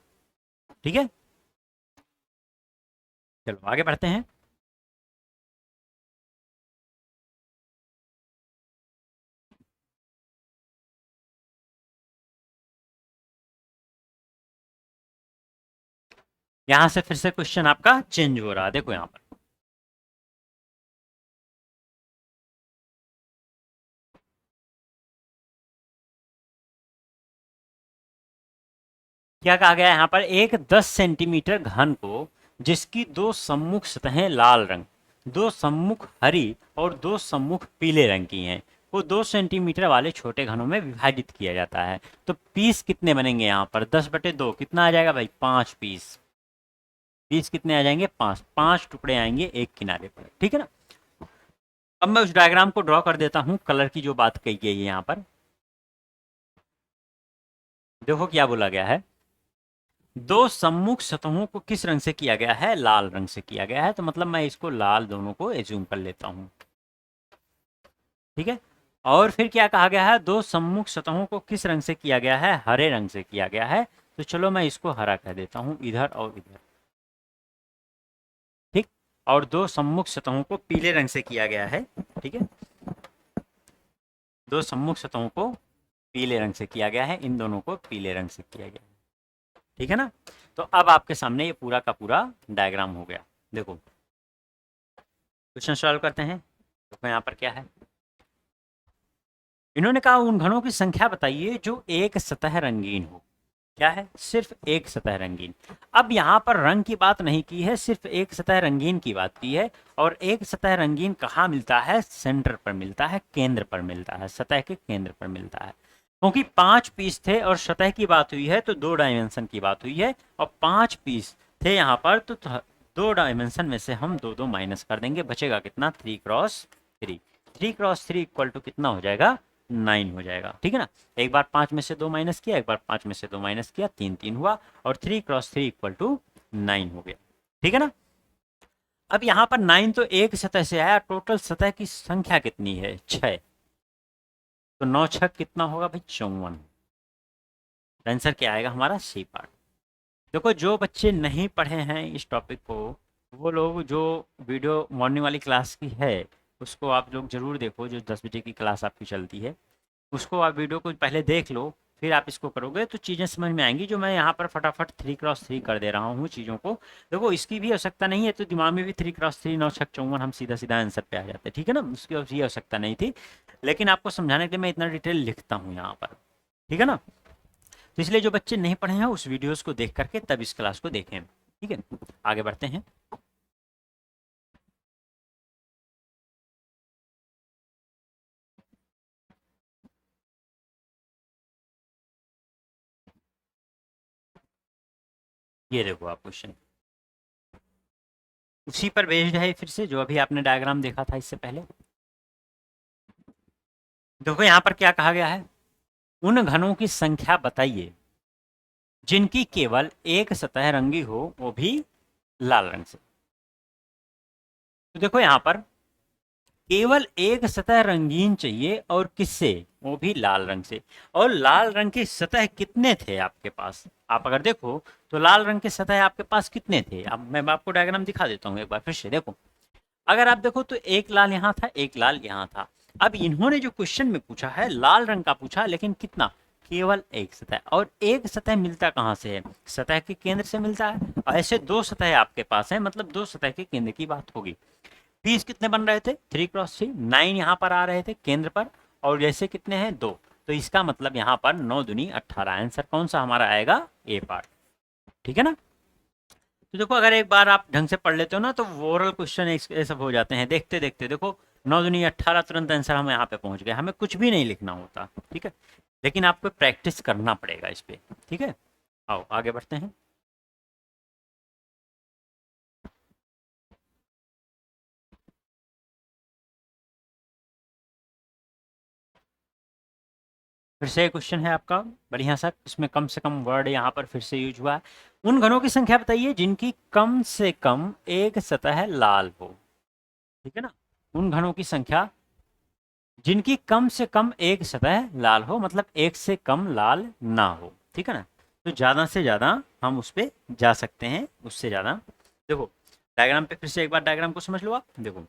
ठीक है, चलो आगे बढ़ते हैं। यहां से फिर से क्वेश्चन आपका चेंज हो रहा है, देखो यहां पर क्या कहा गया है। यहां पर एक 10 सेंटीमीटर घन को जिसकी दो सम्मुख सतहें लाल रंग, दो सम्मुख हरी और दो सम्मुख पीले रंग की हैं, वो 2 सेंटीमीटर वाले छोटे घनों में विभाजित किया जाता है। तो पीस कितने बनेंगे? यहाँ पर 10/2 कितना आ जाएगा भाई? 5 पीस। पीस कितने आ जाएंगे? 5। 5 टुकड़े आएंगे एक किनारे पर। ठीक है ना। अब मैं उस डायग्राम को ड्रॉ कर देता हूं, कलर की जो बात कही गई है यहाँ पर। देखो क्या बोला गया है, दो सम्मुख सतहों को किस रंग से किया गया है? लाल रंग से किया गया है। तो मतलब मैं इसको लाल दोनों को एज्यूम कर लेता हूं। ठीक है। और फिर क्या कहा गया है? दो सम्मुख सतहों को किस रंग से किया गया है? हरे रंग से किया गया है। तो चलो मैं इसको हरा कह देता हूं, इधर और इधर। ठीक। और दो सम्मुख सतहों को पीले रंग से किया गया है। ठीक है, दो सम्मुख सतहों को पीले रंग से किया गया है, इन दोनों को पीले रंग से किया गया है। ठीक है ना। तो अब आपके सामने ये पूरा का पूरा डायग्राम हो गया। देखो क्वेश्चन सॉल्व करते हैं। देखो यहाँ पर क्या है, इन्होंने कहा उन घनों की संख्या बताइए जो एक सतह रंगीन हो। क्या है? सिर्फ एक सतह रंगीन। अब यहाँ पर रंग की बात नहीं की है, सिर्फ एक सतह रंगीन की बात की है। और एक सतह रंगीन कहाँ मिलता है? सेंटर पर मिलता है, केंद्र पर मिलता है, सतह के केंद्र पर मिलता है। क्योंकि 5 पीस थे और सतह की बात हुई है तो 2 डायमेंशन की बात हुई है, और 5 पीस थे यहाँ पर तो 2 डायमेंशन में से हम 2 2 माइनस कर देंगे, बचेगा कितना? 3x3। 3x3 इक्वल टू कितना हो जाएगा? 9 हो जाएगा। ठीक है ना। एक बार 5 में से 2 माइनस किया, एक बार 5 में से 2 माइनस किया, 3 3 हुआ, और 3x3 इक्वल टू 9 हो गया। ठीक है ना। अब यहाँ पर 9 तो एक सतह से आया, टोटल सतह की संख्या कितनी है? 6। तो 9 छक कितना होगा भाई? 54। आंसर क्या आएगा हमारा? C part. देखो जो बच्चे नहीं पढ़े हैं इस टॉपिक को, वो लोग जो वीडियो मॉर्निंग वाली क्लास की है उसको आप लोग जरूर देखो, जो 10 बजे की क्लास आपकी चलती है, उसको आप वीडियो को पहले देख लो, फिर आप इसको करोगे तो चीज़ें समझ में आएंगी। जो मैं यहाँ पर फटाफट 3x3 कर दे रहा हूँ चीज़ों को, देखो इसकी भी आवश्यकता नहीं है, तो दिमाग में भी 3x3 9 छक 54 हम सीधा सीधा आंसर पे आ जाते हैं। ठीक है ना, उसकी भी आवश्यकता नहीं थी, लेकिन आपको समझाने के लिए मैं इतना डिटेल लिखता हूँ यहाँ पर। ठीक है ना। तो इसलिए जो बच्चे नहीं पढ़े हैं उस वीडियोस को देख करके तब इस क्लास को देखें। ठीक है, आगे बढ़ते हैं। ये देखो आप क्वेश्चन उसी पर बेस्ड है फिर से, जो अभी आपने डायग्राम देखा था इससे पहले। देखो यहाँ पर क्या कहा गया है, उन घनों की संख्या बताइए जिनकी केवल एक सतह रंगी हो, वो भी लाल रंग से। तो देखो यहाँ पर केवल एक सतह रंगीन चाहिए, और किससे? वो भी लाल रंग से। और लाल रंग की सतह कितने थे आपके पास? आप अगर देखो तो लाल रंग के सतह आपके पास कितने थे? अब मैं आपको डायग्राम दिखा देता हूँ एक बार फिर से। देखो अगर आप देखो तो एक लाल यहाँ था, एक लाल यहाँ था। अब इन्होंने जो क्वेश्चन में पूछा है लाल रंग का पूछा, लेकिन कितना, केवल एक सतह। और एक सतह मिलता कहाँ से है, सतह के केंद्र से मिलता है। और ऐसे दो सतह आपके पास है, मतलब दो सतह के केंद्र की बात होगी। पीस कितने बन रहे थे, 3x3, 9 यहाँ पर आ रहे थे केंद्र पर, और जैसे कितने हैं, 2। तो इसका मतलब यहाँ पर 9 दूनी 18। आंसर कौन सा हमारा आएगा, ए पार्ट। ठीक है ना। तो देखो अगर एक बार आप ढंग से पढ़ लेते हो ना, तो ओरल क्वेश्चन ये सब हो जाते हैं देखते देखते। देखो 9 दूनी 18, तुरंत आंसर हम यहाँ पे पहुंच गए, हमें कुछ भी नहीं लिखना होता। ठीक है, लेकिन आपको प्रैक्टिस करना पड़ेगा इस पे। ठीक है, आओ आगे बढ़ते हैं। फिर से क्वेश्चन है आपका बढ़िया सा, इसमें कम से कम वर्ड यहाँ पर फिर से यूज हुआ है। उन घनों की संख्या बताइए जिनकी कम से कम एक सतह लाल हो। ठीक है ना, उन घनों की संख्या जिनकी कम से कम एक सतह लाल हो, मतलब एक से कम लाल ना हो। ठीक है ना, तो ज़्यादा से ज़्यादा हम उस पर जा सकते हैं, उससे ज़्यादा। देखो डायग्राम पे फिर से एक बार डायग्राम को समझ लो आप। देखो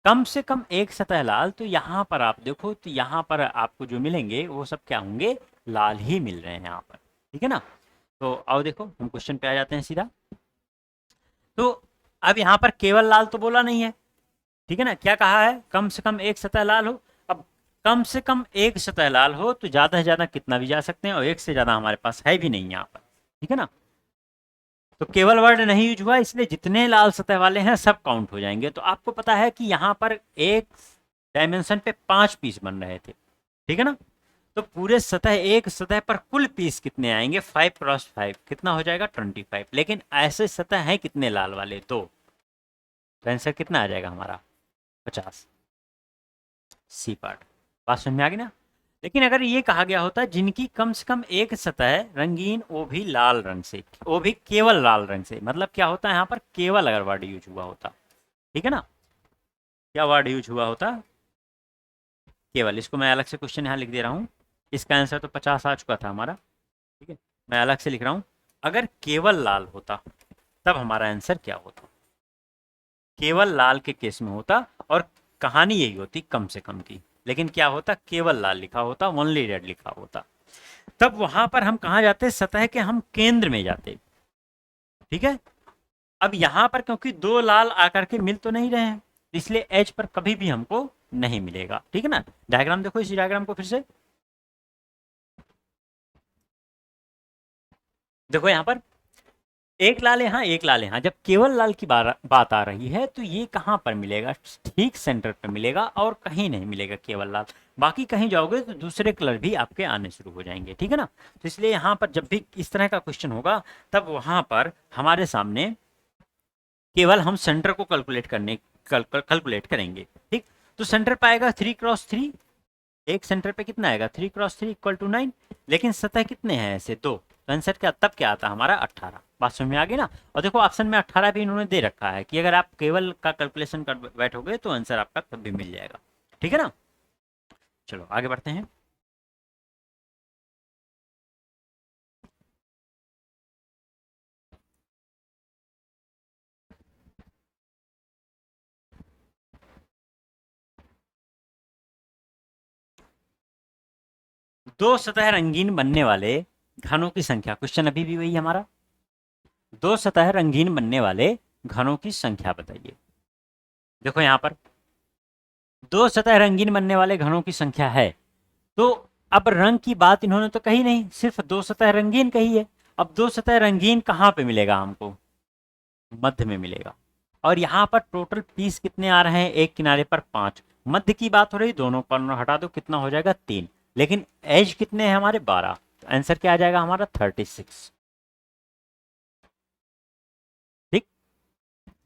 कम से कम एक सतह लाल, तो यहाँ पर आप देखो तो यहाँ पर आपको जो मिलेंगे वो सब क्या होंगे, लाल ही मिल रहे हैं यहाँ पर। ठीक है ना, तो आओ देखो हम क्वेश्चन पे आ जाते हैं सीधा। तो अब यहाँ पर केवल लाल तो बोला नहीं है। ठीक है ना, क्या कहा है, कम से कम एक सतह लाल हो। अब कम से कम एक सतह लाल हो तो ज्यादा से ज्यादा कितना भी जा सकते हैं, और एक से ज्यादा हमारे पास है भी नहीं यहाँ पर। ठीक है ना, तो केवल वर्ड नहीं यूज हुआ, इसलिए जितने लाल सतह वाले हैं सब काउंट हो जाएंगे। तो आपको पता है कि यहाँ पर एक डायमेंशन पे 5 पीस बन रहे थे। ठीक है ना, तो पूरे सतह, एक सतह पर कुल पीस कितने आएंगे, 5x5 कितना हो जाएगा, 25। लेकिन ऐसे सतह है कितने लाल वाले, दो। तो आंसर कितना आ जाएगा हमारा, 50। C part. बात समझ में आ गई ना। लेकिन अगर ये कहा गया होता जिनकी कम से कम एक सतह रंगीन, वो भी लाल रंग से, वो भी केवल लाल रंग से, मतलब क्या होता है यहाँ पर, केवल अगर वर्ड यूज हुआ होता। ठीक है ना, क्या वर्ड यूज हुआ होता, केवल। इसको मैं अलग से क्वेश्चन यहाँ लिख दे रहा हूँ। इसका आंसर तो 50 आ चुका था हमारा। ठीक है, मैं अलग से लिख रहा हूँ। अगर केवल लाल होता तब हमारा आंसर क्या होता, केवल लाल के केस में होता, और कहानी यही होती कम से कम की। लेकिन क्या होता, केवल लाल लिखा होता, ओनली रेड लिखा होता। तब वहां पर हम कहा जाते, सतह के हम केंद्र में जाते। ठीक है, अब यहां पर क्योंकि दो लाल आकर के मिल तो नहीं रहे हैं, इसलिए एच पर कभी भी हमको नहीं मिलेगा। ठीक है ना, डायग्राम देखो, इसी डायग्राम को फिर से देखो। यहाँ पर एक लाल यहाँ, एक लाल यहाँ, जब केवल लाल की बात आ रही है तो ये कहाँ पर मिलेगा, ठीक सेंटर पर मिलेगा, और कहीं नहीं मिलेगा केवल लाल। बाकी कहीं जाओगे तो दूसरे कलर भी आपके आने शुरू हो जाएंगे। ठीक है ना, तो इसलिए यहाँ पर जब भी इस तरह का क्वेश्चन होगा, तब वहां पर हमारे सामने केवल हम सेंटर को कैलकुलेट करेंगे। ठीक, तो सेंटर पाएगा 3x3, एक सेंटर पे कितना आएगा, 3x3 इक्वल टू 9। लेकिन सतह कितने हैं ऐसे, दो। तो आंसर क्या, तब क्या आता हमारा, 18। बात समझ में आ गई ना। और देखो ऑप्शन में 18 भी इन्होंने दे रखा है कि अगर आप केवल का कैलकुलेशन कर बैठोगे तो आंसर आपका तब भी मिल जाएगा। ठीक है ना, चलो आगे बढ़ते हैं। दो सतह रंगीन बनने वाले घनों की संख्या, क्वेश्चन अभी भी वही हमारा, दो सतह रंगीन बनने वाले घनों की संख्या बताइए। देखो यहाँ पर दो सतह रंगीन बनने वाले घनों की संख्या है, तो अब रंग की बात इन्होंने तो कही नहीं, सिर्फ दो सतह रंगीन कही है। अब दो सतह रंगीन कहाँ पे मिलेगा हमको, मध्य में मिलेगा। और यहाँ पर टोटल पीस कितने आ रहे हैं, एक किनारे पर 5। मध्य की बात हो रही, दोनों कॉर्नर हटा दो, कितना हो जाएगा, 3। लेकिन एज कितने हैं हमारे, 12। तो आंसर क्या आ जाएगा हमारा, 36। ठीक,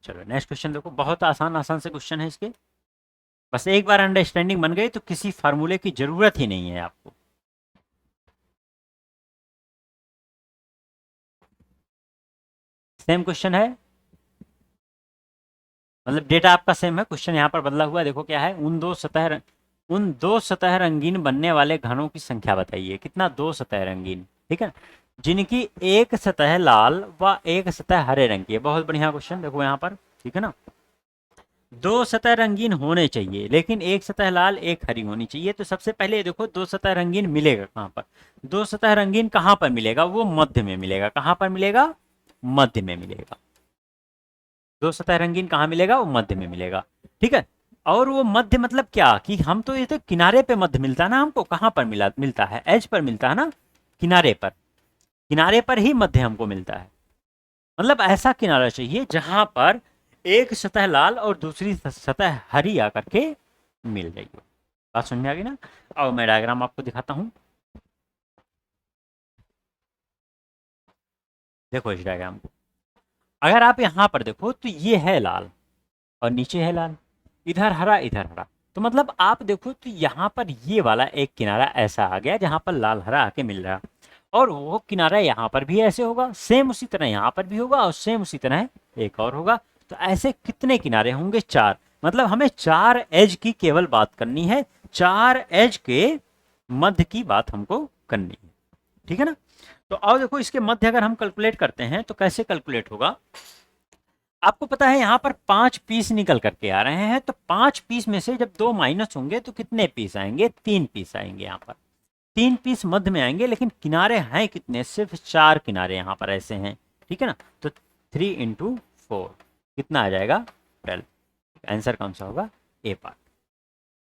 चलो नेक्स्ट क्वेश्चन देखो, बहुत आसान आसान से क्वेश्चन है इसके। बस एक बार अंडरस्टैंडिंग बन गई तो किसी फार्मूले की जरूरत ही नहीं है आपको। सेम क्वेश्चन है, मतलब डेटा आपका सेम है, क्वेश्चन यहाँ पर बदला हुआ है। देखो क्या है, उन दो सतह रंगीन बनने वाले घनों की संख्या बताइए। कितना, दो सतह रंगीन। ठीक है, जिनकी एक सतह लाल व एक सतह हरे रंग की है। बहुत बढ़िया क्वेश्चन, देखो यहाँ पर। ठीक है ना, दो सतह रंगीन होने चाहिए, लेकिन एक सतह लाल एक हरी होनी चाहिए। तो सबसे पहले ये देखो दो सतह रंगीन मिलेगा कहाँ पर? दो सतह रंगीन कहाँ पर मिलेगा? वो मध्य में मिलेगा। कहाँ पर मिलेगा? मध्य में मिलेगा। दो सतह रंगीन कहाँ मिलेगा? वो मध्य में मिलेगा। ठीक है। और वो मध्य मतलब क्या कि हम तो ये तो किनारे पे मध्य मिलता है ना हमको। कहाँ पर मिलता है? एज पर मिलता है ना, किनारे पर। किनारे पर ही मध्य हमको मिलता है। मतलब ऐसा किनारा चाहिए जहां पर एक सतह लाल और दूसरी सतह हरी आकर के मिल जाएगी। बात समझ में आ गई ना? अब मैं डायग्राम आपको दिखाता हूं। देखो इस डायग्राम को, अगर आप यहां पर देखो तो ये है लाल और नीचे है लाल, इधर हरा इधर हरा। तो मतलब आप देखो तो यहाँ पर ये वाला एक किनारा ऐसा आ गया जहां पर लाल हरा आके मिल रहा, और वो किनारा यहाँ पर भी ऐसे होगा, सेम उसी तरह यहाँ पर भी होगा, और सेम उसी तरह एक और होगा। तो ऐसे कितने किनारे होंगे? चार। मतलब हमें चार एज की केवल बात करनी है, चार एज के मध्य की बात हमको करनी है। ठीक है ना? तो आओ देखो इसके मध्य अगर हम कैलकुलेट करते हैं तो कैसे कैलकुलेट होगा। आपको पता है यहाँ पर 5 पीस निकल करके आ रहे हैं, तो 5 पीस में से जब 2 माइनस होंगे तो कितने पीस आएंगे? 3 पीस आएंगे। यहाँ पर 3 पीस मध्य में आएंगे, लेकिन किनारे हैं कितने? सिर्फ 4 किनारे यहाँ पर ऐसे हैं। ठीक है ना? तो 3 × 4 कितना आ जाएगा? 12। आंसर कौन सा होगा? ए पार्ट।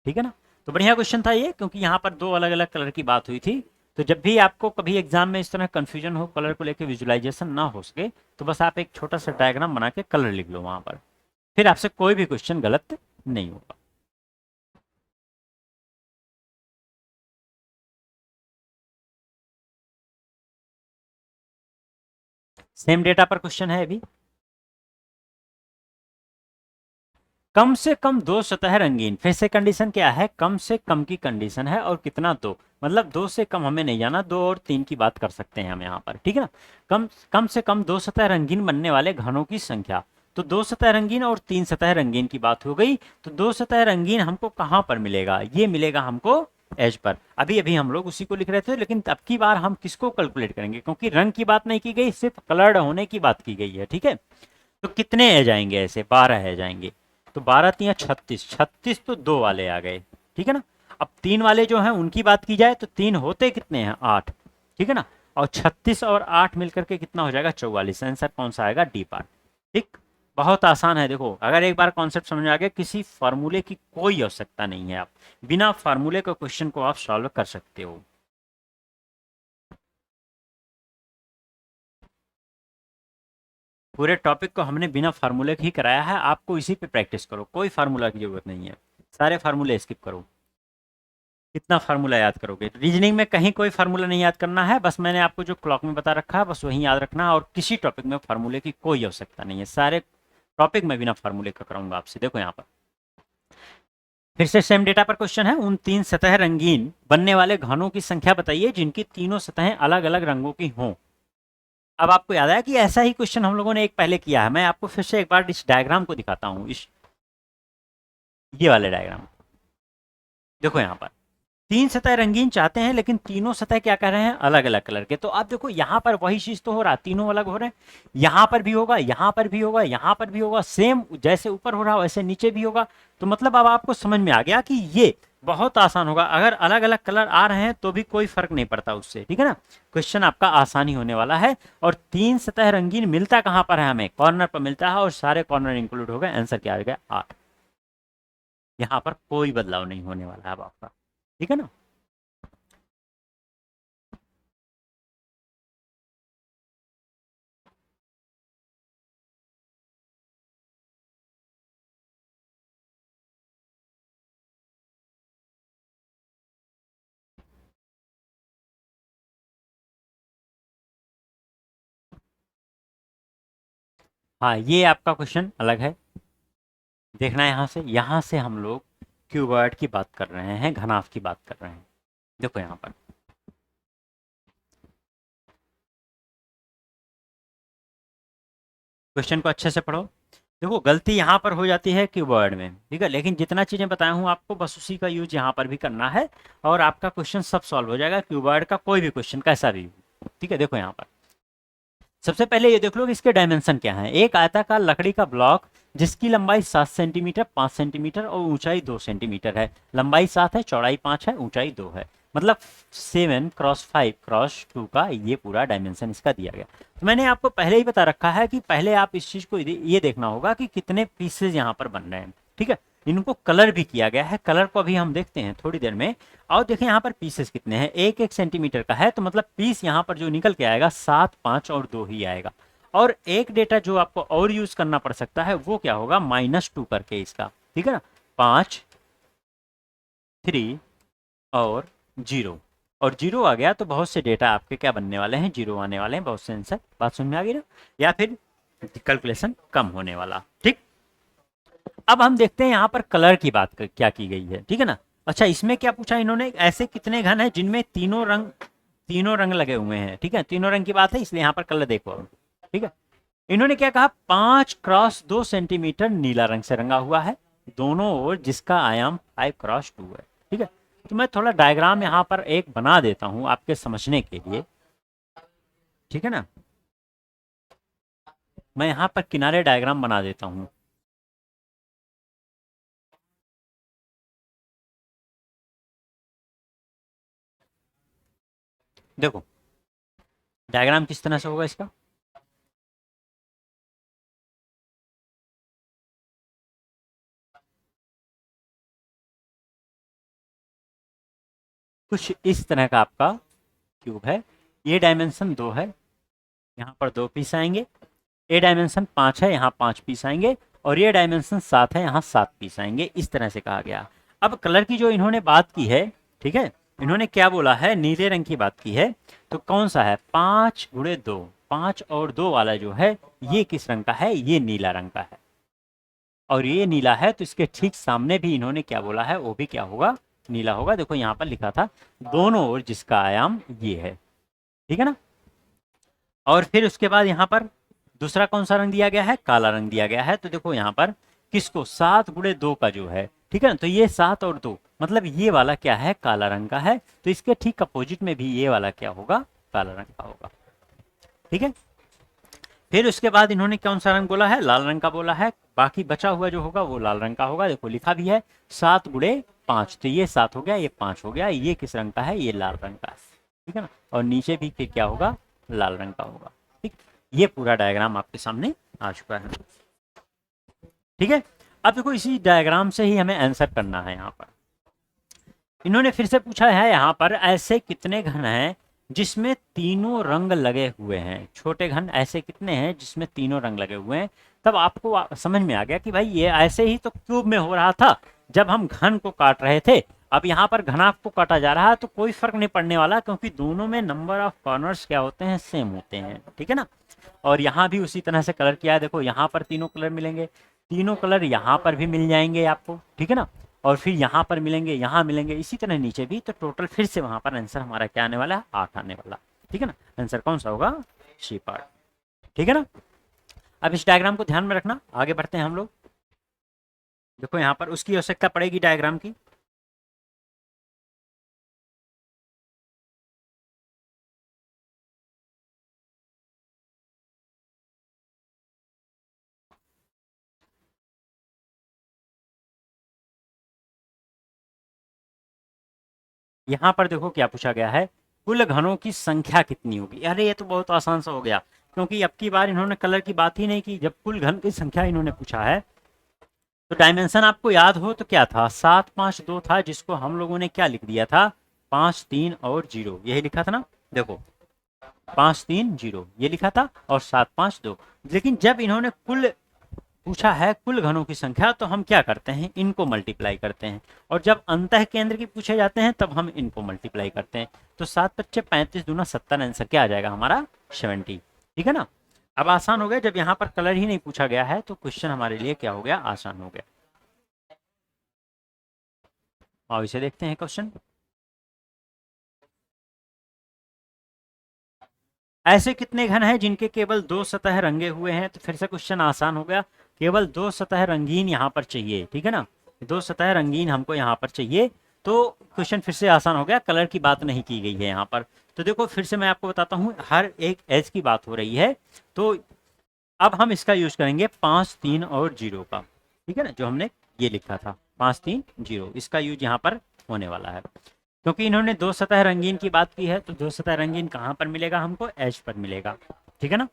ठीक है ना? तो बढ़िया क्वेश्चन था ये, क्योंकि यहाँ पर दो अलग अलग कलर की बात हुई थी। तो जब भी आपको कभी एग्जाम में इस तरह कंफ्यूजन हो, कलर को लेकर विजुअलाइजेशन ना हो सके, तो बस आप एक छोटा सा डायग्राम बना के कलर लिख लो वहां पर, फिर आपसे कोई भी क्वेश्चन गलत नहीं होगा। सेम डेटा पर क्वेश्चन है अभी। कम से कम दो सतह रंगीन, फिर से कंडीशन क्या है? कम से कम की कंडीशन है, और कितना? दो। मतलब दो से कम हमें नहीं जाना, 2 और 3 की बात कर सकते हैं हम यहाँ पर। ठीक है ना? कम कम से कम दो सतह रंगीन बनने वाले घनों की संख्या। तो दो सतह रंगीन और 3 सतह रंगीन की बात हो गई। तो दो सतह रंगीन हमको कहाँ पर मिलेगा? ये मिलेगा हमको एज पर। अभी अभी हम लोग उसी को लिख रहे थे, लेकिन अब की बार हम किसको कैलकुलेट करेंगे? क्योंकि रंग की बात नहीं की गई, सिर्फ कलर्ड होने की बात की गई है। ठीक है? तो कितने एज आएंगे? ऐसे 12 एज आएंगे। तो 12 × 3 = 36। 36 तो दो वाले आ गए। ठीक है ना? अब 3 वाले जो हैं उनकी बात की जाए तो 3 होते कितने हैं? 8। ठीक है ना? और 36 और 8 मिलकर के कितना हो जाएगा? 44। आंसर कौन सा आएगा? D part. ठीक। बहुत आसान है। देखो अगर एक बार कॉन्सेप्ट समझ में आ गया, किसी फार्मूले की कोई आवश्यकता नहीं है, आप बिना फार्मूले के क्वेश्चन को आप सॉल्व कर सकते हो। पूरे टॉपिक को हमने बिना फार्मूले के ही कराया है, आपको इसी पे प्रैक्टिस करो, कोई फार्मूला की जरूरत नहीं है। सारे फार्मूले स्किप करो। कितना फार्मूला याद करोगे? रीजनिंग में कहीं कोई फार्मूला नहीं याद करना है, बस मैंने आपको जो क्लॉक में बता रखा है बस वही याद रखना है, और किसी टॉपिक में फार्मूले की कोई आवश्यकता नहीं है। सारे टॉपिक में बिना फार्मूले का कराऊंगा आपसे। देखो यहाँ पर फिर से सेम डेटा पर क्वेश्चन है। उन 3 सतह रंगीन बनने वाले घनों की संख्या बताइए जिनकी तीनों सतहें अलग अलग रंगों की हों। अब आपको याद आया कि ऐसा ही क्वेश्चन हम लोगों ने एक पहले किया है। मैं आपको फिर से एक बार इस डायग्राम को दिखाता हूँ, इस ये वाले डायग्राम। देखो यहाँ पर 3 सतह रंगीन चाहते हैं, लेकिन तीनों सतह क्या कह रहे हैं? अलग अलग कलर के। तो आप देखो यहाँ पर वही चीज तो हो रहा, तीनों अलग हो रहे हैं। यहाँ पर भी होगा, यहाँ पर भी होगा, यहाँ पर भी होगा, सेम जैसे ऊपर हो रहा वैसे नीचे भी होगा। तो मतलब अब आपको समझ में आ गया कि ये बहुत आसान होगा। अगर अलग अलग कलर आ रहे हैं तो भी कोई फर्क नहीं पड़ता उससे। ठीक है ना? क्वेश्चन आपका आसानी होने वाला है। और 3 सतह रंगीन मिलता कहाँ पर है? हमें कॉर्नर पर मिलता है, और सारे कॉर्नर इंक्लूड हो गए। आंसर क्या आ गया? 8। यहाँ पर कोई बदलाव नहीं होने वाला है अब आपका। ठीक है ना? हाँ ये आपका क्वेश्चन अलग है। देखना यहाँ से हम लोग क्यूबॉइड की बात कर रहे हैं, घनाभ की बात कर रहे हैं। देखो यहाँ पर क्वेश्चन को अच्छे से पढ़ो। देखो गलती यहाँ पर हो जाती है क्यूबॉइड में, ठीक है, लेकिन जितना चीजें बताया हूँ आपको बस उसी का यूज यहाँ पर भी करना है, और आपका क्वेश्चन सब सॉल्व हो जाएगा, क्यूबॉइड का कोई भी क्वेश्चन कैसा भी हो। ठीक है? देखो यहाँ पर सबसे पहले ये देख लो कि इसके डायमेंशन क्या है। एक आयताकार लकड़ी का ब्लॉक जिसकी लंबाई 7 सेंटीमीटर, 5 सेंटीमीटर और ऊंचाई 2 सेंटीमीटर है। लंबाई 7 है, चौड़ाई 5 है, ऊंचाई 2 है। मतलब 7x5x2 का ये पूरा डायमेंशन इसका दिया गया। तो मैंने आपको पहले ही बता रखा है कि पहले आप इस चीज को ये देखना होगा कि कितने पीसेज यहाँ पर बन रहे हैं। ठीक है, इनको कलर भी किया गया है, कलर को अभी हम देखते हैं थोड़ी देर में। और देखें यहाँ पर पीसेस कितने हैं, 1-1 सेंटीमीटर का है, तो मतलब पीस यहाँ पर जो निकल के आएगा 7, 5 और 2 ही आएगा। और एक डेटा जो आपको और यूज करना पड़ सकता है वो क्या होगा, -2 करके इसका। ठीक है ना, 5, 3 और 0, और 0 आ गया तो बहुत से डेटा आपके क्या बनने वाले हैं, 0 आने वाले हैं, बहुत से आंसर। बात समझ में आ गई ना, या फिर कैलकुलेशन कम होने वाला। ठीक, अब हम देखते हैं यहाँ पर कलर की बात क्या की गई है। ठीक है ना, अच्छा इसमें क्या पूछा इन्होंने, ऐसे कितने घन है जिनमें तीनों रंग लगे हुए हैं। ठीक है, तीनों रंग की बात है, इसलिए यहाँ पर कलर देखो। ठीक है, इन्होंने क्या कहा, 5x2 सेंटीमीटर नीला रंग से रंगा हुआ है दोनों ओर, जिसका आयाम 5x2 है। ठीक है, तो मैं थोड़ा डायग्राम यहाँ पर एक बना देता हूँ आपके समझने के लिए। ठीक है ना, मैं यहाँ पर किनारे डायग्राम बना देता हूँ। देखो डायग्राम किस तरह से होगा इसका, कुछ इस तरह का आपका क्यूब है। ये डायमेंशन 2 है, यहाँ पर 2 पीस आएंगे। ये डायमेंशन 5 है, यहाँ 5 पीस आएंगे। और ये डायमेंशन 7 है, यहाँ 7 पीस आएंगे। इस तरह से कहा गया। अब कलर की जो इन्होंने बात की है, ठीक है, इन्होंने क्या बोला है, नीले रंग की बात की है। तो कौन सा है, 5x2, 5 और 2 वाला जो है ये किस रंग का है, ये नीला रंग का है। और ये नीला है तो इसके ठीक सामने भी इन्होंने क्या बोला है, वो भी क्या होगा, नीला होगा। देखो यहाँ पर लिखा था दोनों ओर जिसका आयाम ये है। ठीक है ना, और फिर उसके बाद यहाँ पर दूसरा कौन सा रंग दिया गया है, काला रंग दिया गया है। तो देखो यहाँ पर किसको, 7x2 का जो है। ठीक है ना, तो ये 7 और 2 मतलब ये वाला क्या है, काला रंग का है। तो इसके ठीक अपोजिट में भी ये वाला क्या होगा, काला रंग का होगा। ठीक है, फिर उसके बाद इन्होंने कौन सा रंग बोला है, लाल रंग का बोला है। बाकी बचा हुआ जो होगा वो लाल रंग का होगा। देखो लिखा भी है 7x5, तो ये 7 हो गया, ये 5 हो गया, ये किस रंग का है, ये लाल रंग का है। ठीक है ना, और नीचे भी फिर क्या होगा, लाल रंग का होगा। ठीक, ये पूरा डायग्राम आपके सामने आ चुका है। ठीक है, अब देखो इसी डायग्राम से ही हमें आंसर करना है। यहाँ पर इन्होंने फिर से पूछा है, यहाँ पर ऐसे कितने घन हैं जिसमें तीनों रंग लगे हुए हैं। छोटे घन ऐसे कितने हैं जिसमें तीनों रंग लगे हुए हैं। तब आपको समझ में आ गया कि भाई ये ऐसे ही तो क्यूब में हो रहा था जब हम घन को काट रहे थे। अब यहाँ पर घनाभ को काटा जा रहा है तो कोई फर्क नहीं पड़ने वाला, क्योंकि दोनों में नंबर ऑफ कॉर्नर्स क्या होते हैं, सेम होते हैं। ठीक है ना, और यहाँ भी उसी तरह से कलर किया है। देखो यहाँ पर तीनों कलर मिलेंगे, तीनों कलर यहाँ पर भी मिल जाएंगे आपको। ठीक है ना, और फिर यहाँ पर मिलेंगे, यहाँ मिलेंगे, इसी तरह नीचे भी। तो टोटल फिर से वहां पर आंसर हमारा क्या आने वाला है, 8 आने वाला। ठीक है ना, आंसर कौन सा होगा, सी पार्ट। ठीक है ना, अब इस डायग्राम को ध्यान में रखना, आगे बढ़ते हैं हम लोग। देखो यहाँ पर उसकी आवश्यकता पड़ेगी डायग्राम की। यहाँ पर देखो क्या पूछा गया है, कुल घनों की संख्या कितनी होगी। अरे ये तो बहुत आसान सा हो गया, क्योंकि अब की बार इन्होंने कलर की बात ही नहीं की। जब कुल घन की संख्या इन्होंने पूछा है तो डायमेंशन आपको याद हो तो क्या था, 7, 5, 2 था, जिसको हम लोगों ने क्या लिख दिया था, 5, 3 और 0, यही लिखा था ना। देखो 5, 3, 0 ये लिखा था, और 7, 5, 2। लेकिन जब इन्होंने कुल पूछा है, कुल घनों की संख्या, तो हम क्या करते हैं, इनको मल्टीप्लाई करते हैं। और जब अंतः केंद्र की पूछे जाते हैं तब हम इनको मल्टीप्लाई करते हैं। तो 7 × 5 = 35, दूना 70, आंसर क्या आ जाएगा हमारा, 70। ठीक है ना, अब आसान हो गया, जब यहाँ पर कलर ही नहीं पूछा गया है तो क्वेश्चन हमारे लिए क्या हो गया, आसान हो गया। और इसे देखते हैं क्वेश्चन। ऐसे कितने घन हैं जिनके केवल 2 सतह रंगे हुए हैं। तो फिर से क्वेश्चन आसान हो गया, केवल 2 सतह रंगीन यहाँ पर चाहिए। ठीक है ना, 2 सतह रंगीन हमको यहाँ पर चाहिए। तो क्वेश्चन फिर से आसान हो गया, कलर की बात नहीं की गई है यहाँ पर। तो देखो फिर से मैं आपको बताता हूँ, हर एक एज की बात हो रही है। तो अब हम इसका यूज करेंगे 5 3 और 0 का, ठीक है ना, जो हमने ये लिखा था 5 3 0, इसका यूज यहाँ पर होने वाला है। क्योंकि इन्होंने दो सतह रंगीन की बात की है, तो दो सतह रंगीन कहाँ पर मिलेगा हमको, एज पर मिलेगा, ठीक है ना।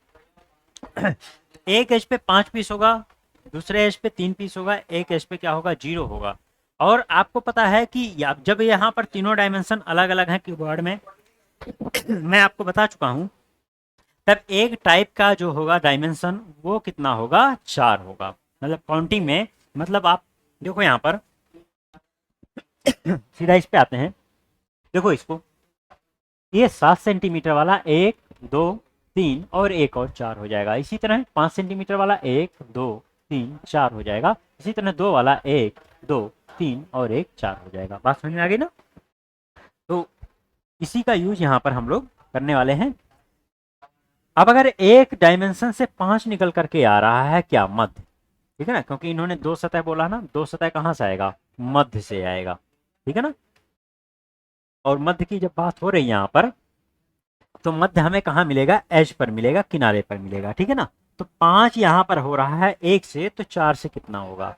एक एज पे 5 पीस होगा, दूसरे एज पे 3 पीस होगा, एक एज पे क्या होगा, 0 होगा। और आपको पता है कि जब यहाँ पर तीनों डायमेंशन अलग अलग हैं कीबोर्ड में, मैं आपको बता चुका हूँ, तब एक टाइप का जो होगा डायमेंशन वो कितना होगा, 4 होगा। मतलब काउंटिंग में, मतलब आप देखो यहाँ पर सीधा इस पे आते हैं, देखो इसको, ये 7 सेंटीमीटर वाला 1 2 3 और एक और 4 हो जाएगा। इसी तरह 5 सेंटीमीटर वाला 1 2 3 4 हो जाएगा। इसी तरह 2 वाला 1 2 3 और एक 4 हो जाएगा। बात समझ में आ गई ना। तो इसी का यूज यहाँ पर हम लोग करने वाले हैं। अब अगर एक डायमेंशन से 5 निकल करके आ रहा है क्या, मध्य, ठीक है ना, क्योंकि इन्होंने दो सतह बोला ना, दो सतह कहाँ से आएगा, मध्य से आएगा, ठीक है ना। और मध्य की जब बात हो रही है यहाँ पर, तो मध्य हमें कहाँ मिलेगा, एज पर मिलेगा, किनारे पर मिलेगा, ठीक है ना। तो 5 यहाँ पर हो रहा है 1 से, तो 4 से कितना होगा,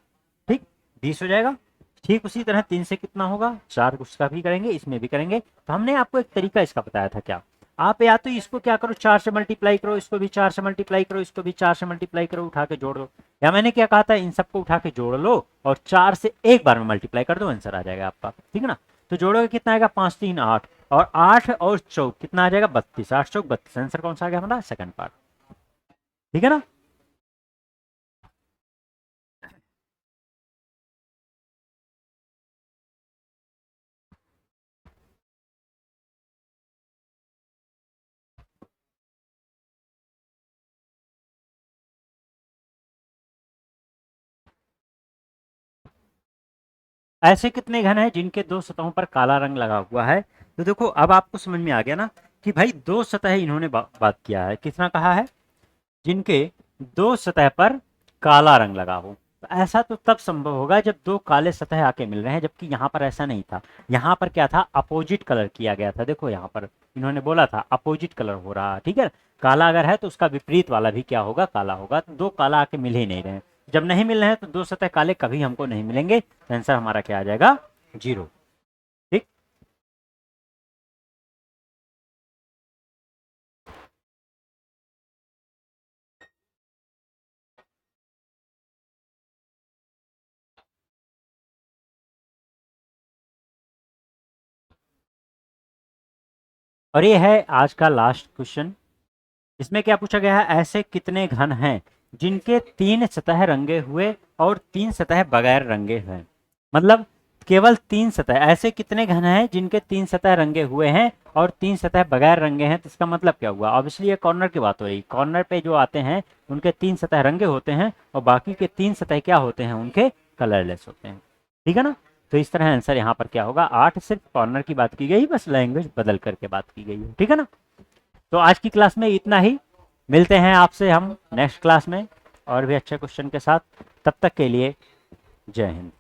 ठीक 20 हो जाएगा। ठीक उसी तरह 3 से कितना होगा, 4, उसका भी करेंगे, इसमें भी करेंगे। तो हमने आपको एक तरीका इसका बताया था क्या, आप या तो इसको क्या करो, 4 से मल्टीप्लाई करो, इसको भी 4 से मल्टीप्लाई करो, इसको भी 4 से मल्टीप्लाई करो, उठा के जोड़ दो। या मैंने क्या कहा था, इन सबको उठा के जोड़ लो और 4 से एक बार में मल्टीप्लाई कर दो, आंसर आ जाएगा आपका, ठीक है ना। तो जोड़ोगे कितना आएगा, 5 3 8, और 8 और 4 कितना आ जाएगा, 32, 8 4 32, आंसर कौन सा आ गया हमारा, सेकंड पार्ट, ठीक है ना। ऐसे कितने घन हैं जिनके दो सतहों पर काला रंग लगा हुआ है। तो देखो अब आपको समझ में आ गया ना कि भाई दो सतह इन्होंने बात किया है, कितना कहा है, जिनके दो सतह पर काला रंग लगा हो। तो ऐसा तो तब संभव होगा जब दो काले सतह आके मिल रहे हैं, जबकि यहाँ पर ऐसा नहीं था। यहाँ पर क्या था, अपोजिट कलर किया गया था। देखो यहाँ पर इन्होंने बोला था अपोजिट कलर हो रहा है, ठीक है। काला अगर है तो उसका विपरीत वाला भी क्या होगा, काला होगा। तो दो काला आके मिल ही नहीं रहे हैं। जब नहीं मिल रहे हैं तो दो सतह काले कभी हमको नहीं मिलेंगे, तो आंसर हमारा क्या आ जाएगा, 0, ठीक। और ये है आज का लास्ट क्वेश्चन। इसमें क्या पूछा गया है, ऐसे कितने घन हैं जिनके 3 सतह रंगे हुए और 3 सतह बगैर रंगे हैं। मतलब केवल 3 सतह, ऐसे कितने घन हैं जिनके 3 सतह रंगे हुए हैं और 3 सतह बगैर रंगे हैं। तो इसका मतलब क्या हुआ, ऑब्वियसली ये कॉर्नर की बात हो रही। कॉर्नर पे जो आते हैं उनके 3 सतह रंगे होते हैं और बाकी के 3 सतह क्या होते हैं, उनके कलरलेस होते हैं, ठीक है ना। तो इस तरह आंसर यहाँ पर क्या होगा, 8। सिर्फ कॉर्नर की बात की गई, बस लैंग्वेज बदल करके बात की गई है, ठीक है ना। तो आज की क्लास में इतना ही। मिलते हैं आपसे हम नेक्स्ट क्लास में और भी अच्छे क्वेश्चन के साथ। तब तक के लिए जय हिंद।